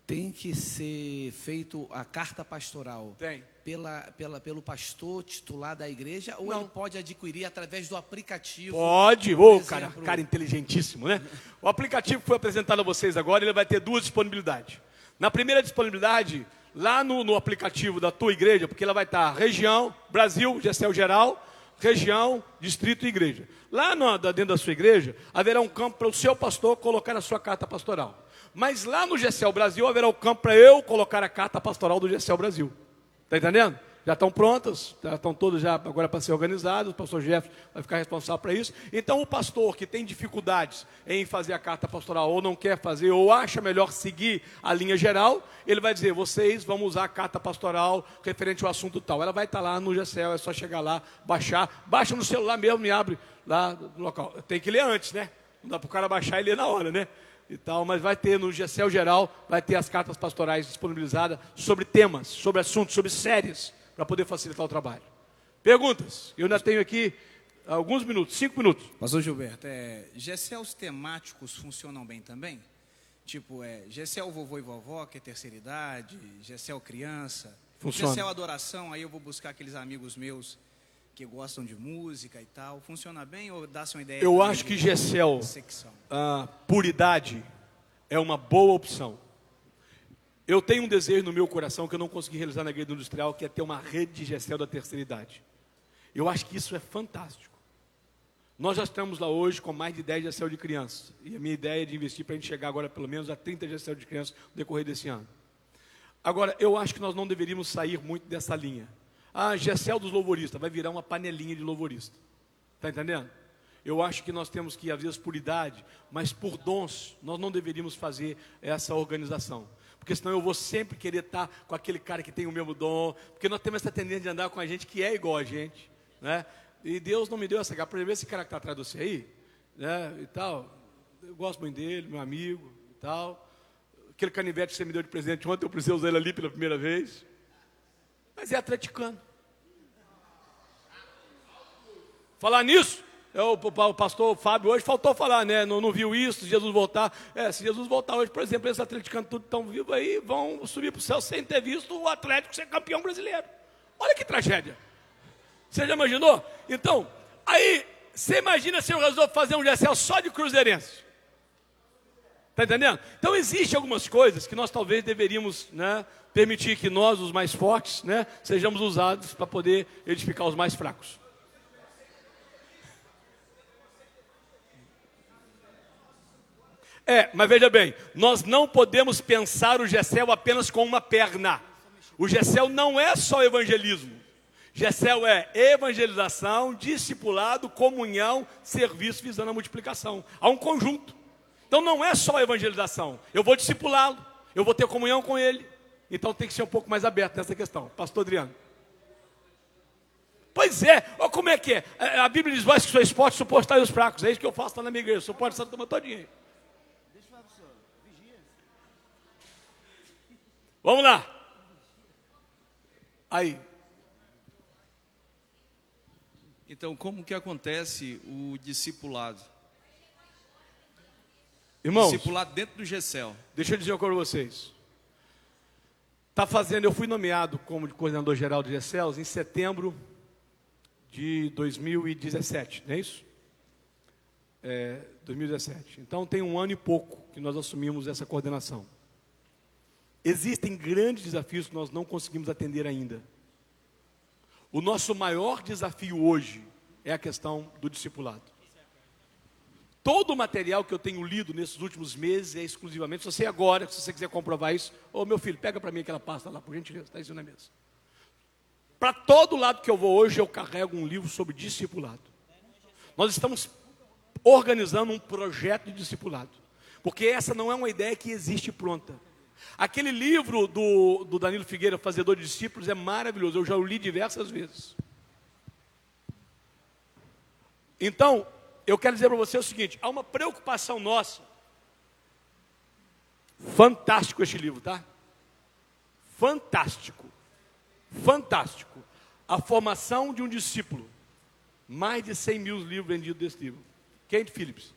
Speaker 12: tem que ser feito a carta pastoral pelo pastor titular da igreja, ou ele pode adquirir através do aplicativo?
Speaker 1: Pode, cara inteligentíssimo, né? O aplicativo que foi apresentado a vocês agora, ele vai ter duas disponibilidades. Na primeira disponibilidade, lá no aplicativo da tua igreja, porque ela vai estar região, Brasil, GCL geral, região, distrito e igreja. Lá dentro da sua igreja, haverá um campo para o seu pastor colocar a sua carta pastoral. Mas lá no GCL Brasil haverá o campo para eu colocar a carta pastoral do GCL Brasil. Está entendendo? Já estão prontas, já estão todas já agora para ser organizadas, o pastor Jefferson vai ficar responsável para isso. Então o pastor que tem dificuldades em fazer a carta pastoral, ou não quer fazer, ou acha melhor seguir a linha geral, ele vai dizer, vocês vão usar a carta pastoral referente ao assunto tal. Ela vai estar lá no GCL, é só chegar lá, baixar, baixa no celular mesmo e abre lá no local. Tem que ler antes, né? Não dá para o cara baixar e ler na hora, né? E tal, mas vai ter no GCL geral, vai ter as cartas pastorais disponibilizadas sobre temas, sobre assuntos, sobre séries, para poder facilitar o trabalho. Perguntas? Eu ainda tenho aqui alguns minutos, 5 minutos.
Speaker 13: Pastor Gilberto, GCLs temáticos funcionam bem também? Tipo, GCL vovô e vovó, que é terceira idade, GCL criança,
Speaker 1: funciona.
Speaker 13: GCL adoração, aí eu vou buscar aqueles amigos meus que gostam de música e tal. Funciona bem ou dá-se uma ideia?
Speaker 1: Eu acho que GCL, puridade, é uma boa opção. Eu tenho um desejo no meu coração que eu não consegui realizar na igreja industrial, que é ter uma rede de GCL da terceira idade. Eu acho que isso é fantástico. Nós já estamos lá hoje com mais de 10 GCL de crianças. E a minha ideia é de investir para a gente chegar agora pelo menos a 30 GCL de crianças no decorrer desse ano. Agora, eu acho que nós não deveríamos sair muito dessa linha. GCL dos louvoristas vai virar uma panelinha de louvorista. Está entendendo? Eu acho que nós temos que, às vezes, por idade, mas por dons, nós não deveríamos fazer essa organização. Porque senão eu vou sempre querer estar com aquele cara que tem o mesmo dom, porque nós temos essa tendência de andar com a gente que é igual a gente, né? E Deus não me deu essa graça. Por exemplo, esse cara que está atrás de você aí, né, e tal, eu gosto muito dele, meu amigo, e tal. Aquele canivete que você me deu de presente ontem, eu precisei usar ele ali pela primeira vez. Mas é atleticano. Falar nisso, o pastor Fábio hoje faltou falar, né? Não viu isso, se Jesus voltar. Se Jesus voltar hoje, por exemplo, esses atleticanos tudo tão vivos aí, vão subir para o céu sem ter visto o Atlético ser campeão brasileiro. Olha que tragédia. Você já imaginou? Então, aí, você imagina se eu resolvo fazer um GCL só de cruzeirense. Está entendendo? Então, existem algumas coisas que nós talvez deveríamos, né, permitir que nós, os mais fortes, né, sejamos usados para poder edificar os mais fracos. Mas veja bem, nós não podemos pensar o GCL apenas com uma perna. O GCL não é só evangelismo. GCL é evangelização, discipulado, comunhão, serviço visando a multiplicação. Há um conjunto. Então não é só evangelização. Eu vou discipulá-lo, eu vou ter comunhão com ele. Então tem que ser um pouco mais aberto nessa questão. Pastor Adriano. Pois é, olha como é que é. A Bíblia diz, vós que sois fortes, suportai os fracos. É isso que eu faço lá na minha igreja, suporto essa turma todinha. Vamos lá. Aí.
Speaker 14: Então, como que acontece o discipulado?
Speaker 1: Irmãos,
Speaker 14: discipulado dentro do GCL.
Speaker 1: Deixa eu dizer uma coisa para vocês. Eu fui nomeado como coordenador geral do GCL em setembro de 2017, não é isso? 2017. Então tem 1 ano e pouco que nós assumimos essa coordenação. Existem grandes desafios que nós não conseguimos atender ainda. O nosso maior desafio hoje é a questão do discipulado. Todo o material que eu tenho lido nesses últimos meses é exclusivamente, se você agora, se você quiser comprovar isso, meu filho, pega para mim aquela pasta lá, por gentileza, está isso na mesa. Para todo lado que eu vou hoje, eu carrego um livro sobre discipulado. Nós estamos organizando um projeto de discipulado, porque essa não é uma ideia que existe pronta. Aquele livro do Danilo Figueira, Fazedor de Discípulos, é maravilhoso, eu já o li diversas vezes. Então, eu quero dizer para você o seguinte, há uma preocupação nossa. Fantástico este livro, tá? Fantástico. Fantástico. A formação de um discípulo. Mais de 100 mil livros vendidos desse livro. Kent Phillips.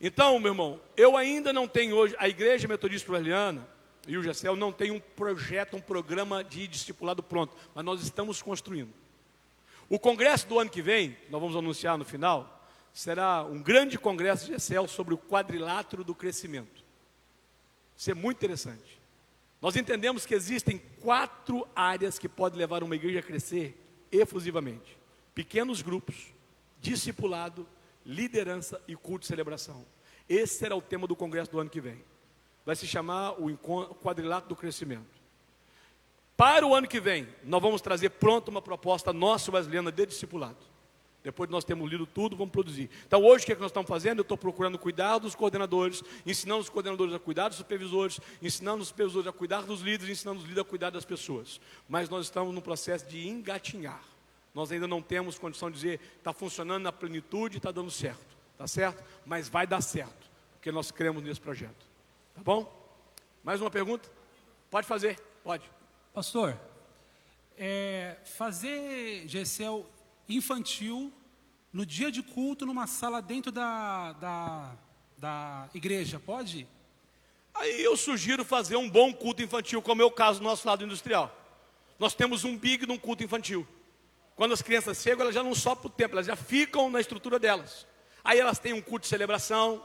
Speaker 1: Então, meu irmão, eu ainda não tenho hoje, a Igreja Metodista Presbiteriana e o GCL não tem um projeto, um programa de discipulado pronto, mas nós estamos construindo. O congresso do ano que vem, nós vamos anunciar no final, será um grande congresso de GCL sobre o quadrilátero do crescimento. Isso é muito interessante. Nós entendemos que existem 4 áreas que podem levar uma igreja a crescer efusivamente. Pequenos grupos, discipulado, liderança e culto de celebração. Esse será o tema do congresso do ano que vem. Vai se chamar o quadrilátero do crescimento. Para o ano que vem, nós vamos trazer pronto uma proposta nossa, Wesleyana, de discipulado. Depois de nós termos lido tudo, vamos produzir. Então hoje o que nós estamos fazendo? Eu estou procurando cuidar dos coordenadores, ensinando os coordenadores a cuidar dos supervisores, ensinando os supervisores a cuidar dos líderes, ensinando os líderes a cuidar das pessoas. Mas nós estamos no processo de engatinhar. Nós ainda não temos condição de dizer, está funcionando na plenitude, está dando certo. Está certo? Mas vai dar certo, porque nós cremos nesse projeto. Tá bom? Mais uma pergunta? Pode fazer, pode.
Speaker 15: Pastor, fazer GCL infantil no dia de culto numa sala dentro da igreja, pode?
Speaker 1: Aí eu sugiro fazer um bom culto infantil, como é o caso do nosso lado industrial. Nós temos um big num culto infantil. Quando as crianças chegam, elas já não sobem para o templo, elas já ficam na estrutura delas. Aí elas têm um culto de celebração,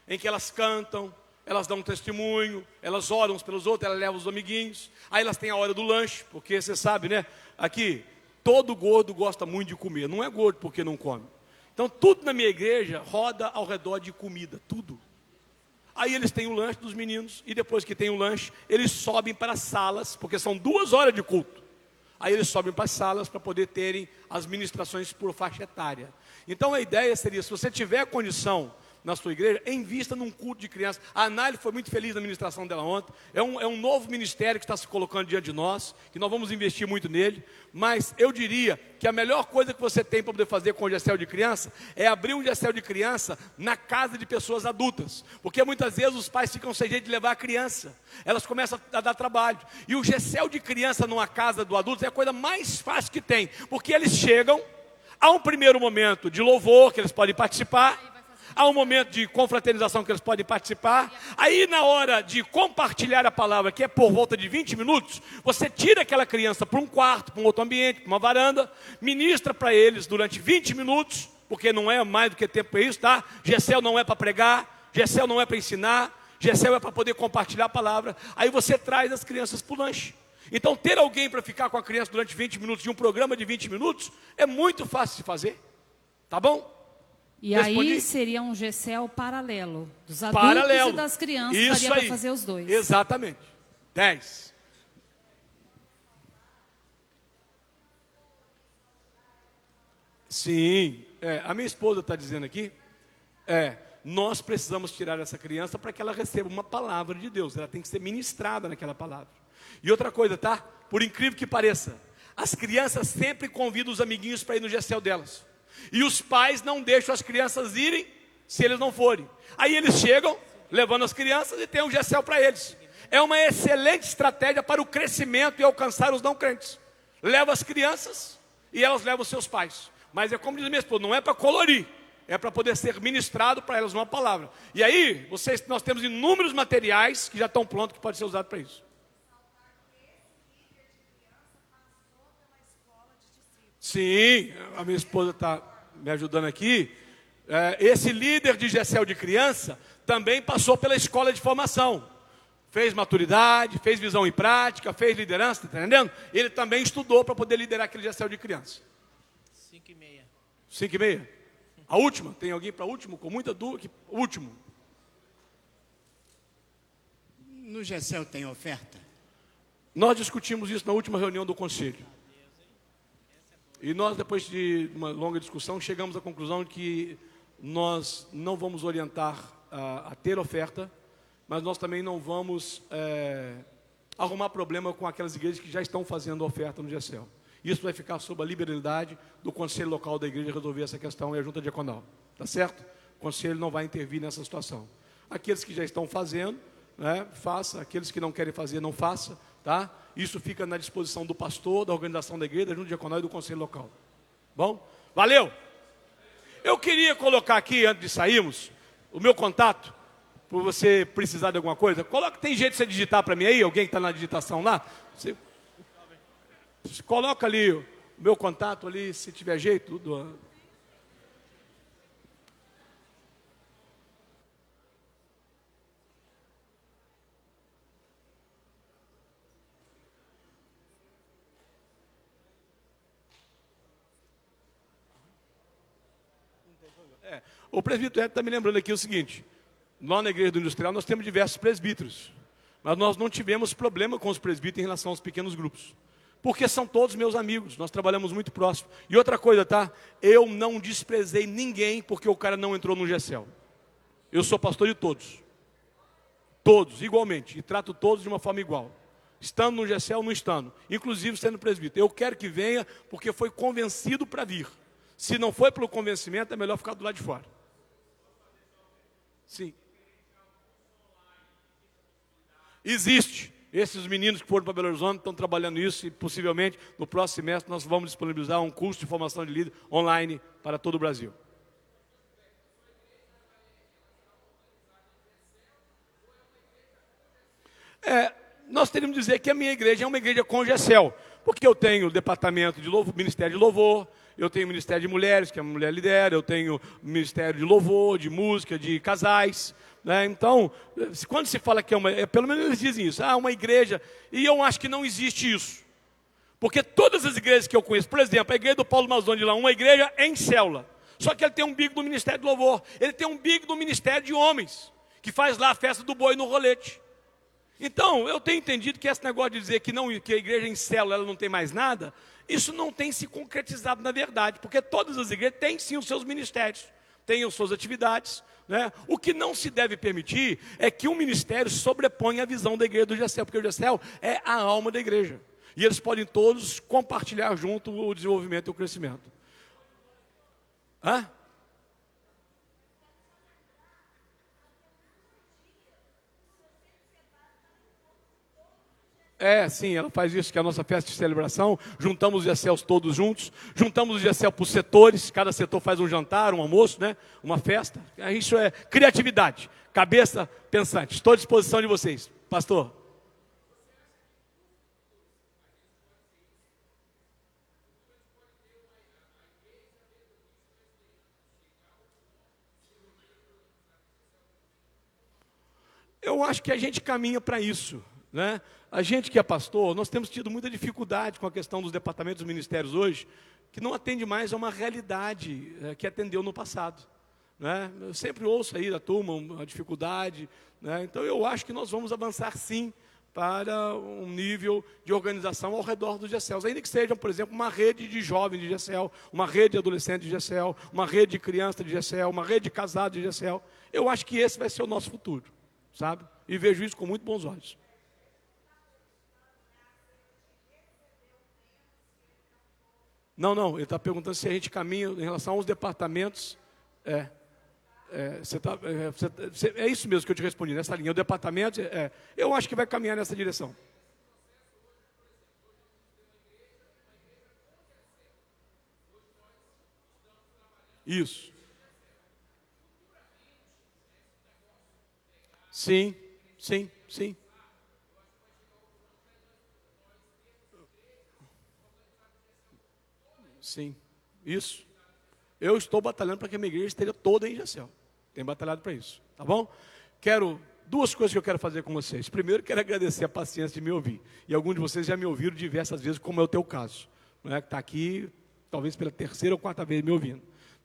Speaker 1: em que elas cantam, elas dão um testemunho, elas oram uns pelos outros, elas levam os amiguinhos. Aí elas têm a hora do lanche, porque você sabe, né? Aqui, todo gordo gosta muito de comer. Não é gordo porque não come. Então, tudo na minha igreja roda ao redor de comida, tudo. Aí eles têm o lanche dos meninos, e depois que tem o lanche, eles sobem para as salas, porque são 2 horas de culto. Aí eles sobem para as salas para poder terem as ministrações por faixa etária. Então a ideia seria, se você tiver condição na sua igreja, invista num culto de crianças. A Anália foi muito feliz na ministração dela ontem. É um novo ministério que está se colocando diante de nós, que nós vamos investir muito nele. Mas eu diria que a melhor coisa que você tem para poder fazer com o GCL de criança é abrir um GCL de criança na casa de pessoas adultas. Porque muitas vezes os pais ficam sem jeito de levar a criança. Elas começam a dar trabalho. E o GCL de criança numa casa do adulto é a coisa mais fácil que tem. Porque eles chegam, há um primeiro momento de louvor que eles podem participar. Há um momento de confraternização que eles podem participar. Aí na hora de compartilhar a palavra, que é por volta de 20 minutos, você tira aquela criança para um quarto, para um outro ambiente, para uma varanda, ministra para eles durante 20 minutos, porque não é mais do que tempo para isso, tá? GCL não é para pregar, GCL não é para ensinar, GCL é para poder compartilhar a palavra. Aí você traz as crianças para o lanche. Então ter alguém para ficar com a criança durante 20 minutos, de um programa de 20 minutos, é muito fácil de fazer. Tá bom?
Speaker 16: E
Speaker 1: Respondi?
Speaker 16: aí seria um GCL paralelo, dos adultos e das crianças,
Speaker 1: isso
Speaker 16: daria
Speaker 1: aí.
Speaker 16: para fazer os dois.
Speaker 1: Exatamente. 10. Sim, a minha esposa está dizendo aqui, nós precisamos tirar essa criança para que ela receba uma palavra de Deus, ela tem que ser ministrada naquela palavra. E outra coisa, tá? Por incrível que pareça, as crianças sempre convidam os amiguinhos para ir no GCL delas. E os pais não deixam as crianças irem se eles não forem. Aí eles chegam, levando as crianças e tem um GCL para eles. É uma excelente estratégia para o crescimento e alcançar os não crentes. Leva as crianças e elas levam os seus pais. Mas é como diz a minha esposa, não é para colorir. É para poder ser ministrado para elas uma palavra. E aí, nós temos inúmeros materiais que já estão prontos que podem ser usados para isso. Sim, a minha esposa está me ajudando aqui. Esse líder de GCL de criança também passou pela escola de formação. Fez maturidade, fez visão em prática, fez liderança, está entendendo? Ele também estudou para poder liderar aquele GCL de criança.
Speaker 17: 5h30.
Speaker 1: 5h30? A última? Tem alguém para último? Com muita dúvida? Último.
Speaker 5: No GCL tem oferta?
Speaker 1: Nós discutimos isso na última reunião do conselho. E nós, depois de uma longa discussão, chegamos à conclusão de que nós não vamos orientar a ter oferta, mas nós também não vamos arrumar problema com aquelas igrejas que já estão fazendo oferta no GCL. Isso vai ficar sob a liberalidade do conselho local da igreja resolver essa questão e a junta diaconal. Tá certo? O conselho não vai intervir nessa situação. Aqueles que já estão fazendo, faça. Aqueles que não querem fazer, não faça. Tá? Isso fica na disposição do pastor, da organização da igreja, da junta diaconal e do conselho local. Bom? Valeu! Eu queria colocar aqui, antes de sairmos, o meu contato, por você precisar de alguma coisa. Tem jeito de você digitar para mim aí? Alguém que está na digitação lá? Você coloca ali o meu contato ali, se tiver jeito. O presbítero está me lembrando aqui o seguinte: lá na igreja do industrial nós temos diversos presbíteros. Mas nós não tivemos problema com os presbíteros em relação aos pequenos grupos. Porque são todos meus amigos, nós trabalhamos muito próximo. E outra coisa, tá? Eu não desprezei ninguém porque o cara não entrou no GECEL. Eu sou pastor de todos. Todos, igualmente. E trato todos de uma forma igual. Estando no GECEL, não estando. Inclusive sendo presbítero. Eu quero que venha porque foi convencido para vir. Se não foi pelo convencimento, é melhor ficar do lado de fora. Sim. Existe. Esses meninos que foram para Belo Horizonte estão trabalhando isso e possivelmente no próximo semestre nós vamos disponibilizar um curso de formação de líder online para todo o Brasil. Nós teríamos que dizer que a minha igreja é uma igreja com GECEL, porque eu tenho o departamento de louvor, ministério de louvor, eu tenho o ministério de mulheres, que a mulher lidera, eu tenho ministério de louvor, de música, de casais, né? Então, quando se fala que pelo menos eles dizem isso, uma igreja, e eu acho que não existe isso, porque todas as igrejas que eu conheço, por exemplo, a igreja do Paulo Mazzoni de lá, uma igreja em célula, só que ele tem um bico do ministério de louvor, ele tem um bico do ministério de homens, que faz lá a festa do boi no rolete. Então, eu tenho entendido que esse negócio de dizer que a igreja em célula ela não tem mais nada, isso não tem se concretizado na verdade, porque todas as igrejas têm sim os seus ministérios, têm as suas atividades, né? O que não se deve permitir é que um ministério sobreponha a visão da igreja do GECEL, porque o GECEL é a alma da igreja, e eles podem todos compartilhar junto o desenvolvimento e o crescimento. Sim, ela faz isso, que é a nossa festa de celebração, juntamos os GECELs todos juntos, juntamos os GECEL por setores, cada setor faz um jantar, um almoço, né? Uma festa, isso é criatividade, cabeça pensante, estou à disposição de vocês, pastor. Eu acho que a gente caminha para isso, né? A gente que é pastor, nós temos tido muita dificuldade com a questão dos departamentos dos ministérios hoje, que não atende mais a uma realidade que atendeu no passado, né? Eu sempre ouço aí da turma uma dificuldade, né? Então eu acho que nós vamos avançar sim para um nível de organização ao redor dos GECELs, ainda que seja, por exemplo, uma rede de jovens de GECEL, uma rede de adolescentes de GECEL, uma rede de crianças de GECEL, uma rede de casados de GECEL. Eu acho que esse vai ser o nosso futuro, sabe? E vejo isso com muito bons olhos. Não, ele está perguntando se a gente caminha em relação aos departamentos. É isso mesmo que eu te respondi, nessa linha. O departamento, eu acho que vai caminhar nessa direção. Isso. Sim. Sim, isso. Eu estou batalhando para que a minha igreja esteja toda em GECEL. Tenho batalhado para isso, tá bom? Duas coisas que eu quero fazer com vocês. Primeiro, quero agradecer a paciência de me ouvir. E alguns de vocês já me ouviram diversas vezes, como é o teu caso. Não é? Que está aqui, talvez pela terceira ou quarta vez me ouvindo.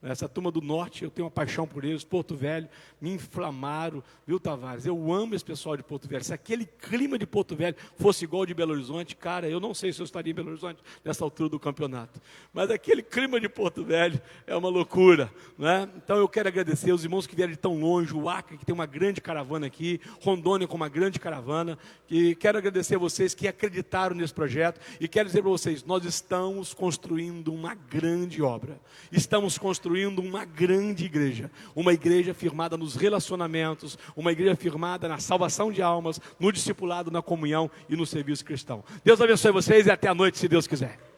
Speaker 1: Essa turma do Norte, eu tenho uma paixão por eles, Porto Velho, me inflamaram, viu, Tavares? Eu amo esse pessoal de Porto Velho. Se aquele clima de Porto Velho fosse igual ao de Belo Horizonte, cara, eu não sei se eu estaria em Belo Horizonte nessa altura do campeonato. Mas aquele clima de Porto Velho é uma loucura, né? Então eu quero agradecer os irmãos que vieram de tão longe, o Acre, que tem uma grande caravana aqui, Rondônia com uma grande caravana, e quero agradecer a vocês que acreditaram nesse projeto, e quero dizer para vocês, nós estamos construindo uma grande obra, estamos construindo uma grande igreja, uma igreja firmada nos relacionamentos, uma igreja firmada na salvação de almas, no discipulado, na comunhão e no serviço cristão. Deus abençoe vocês e até a noite, se Deus quiser.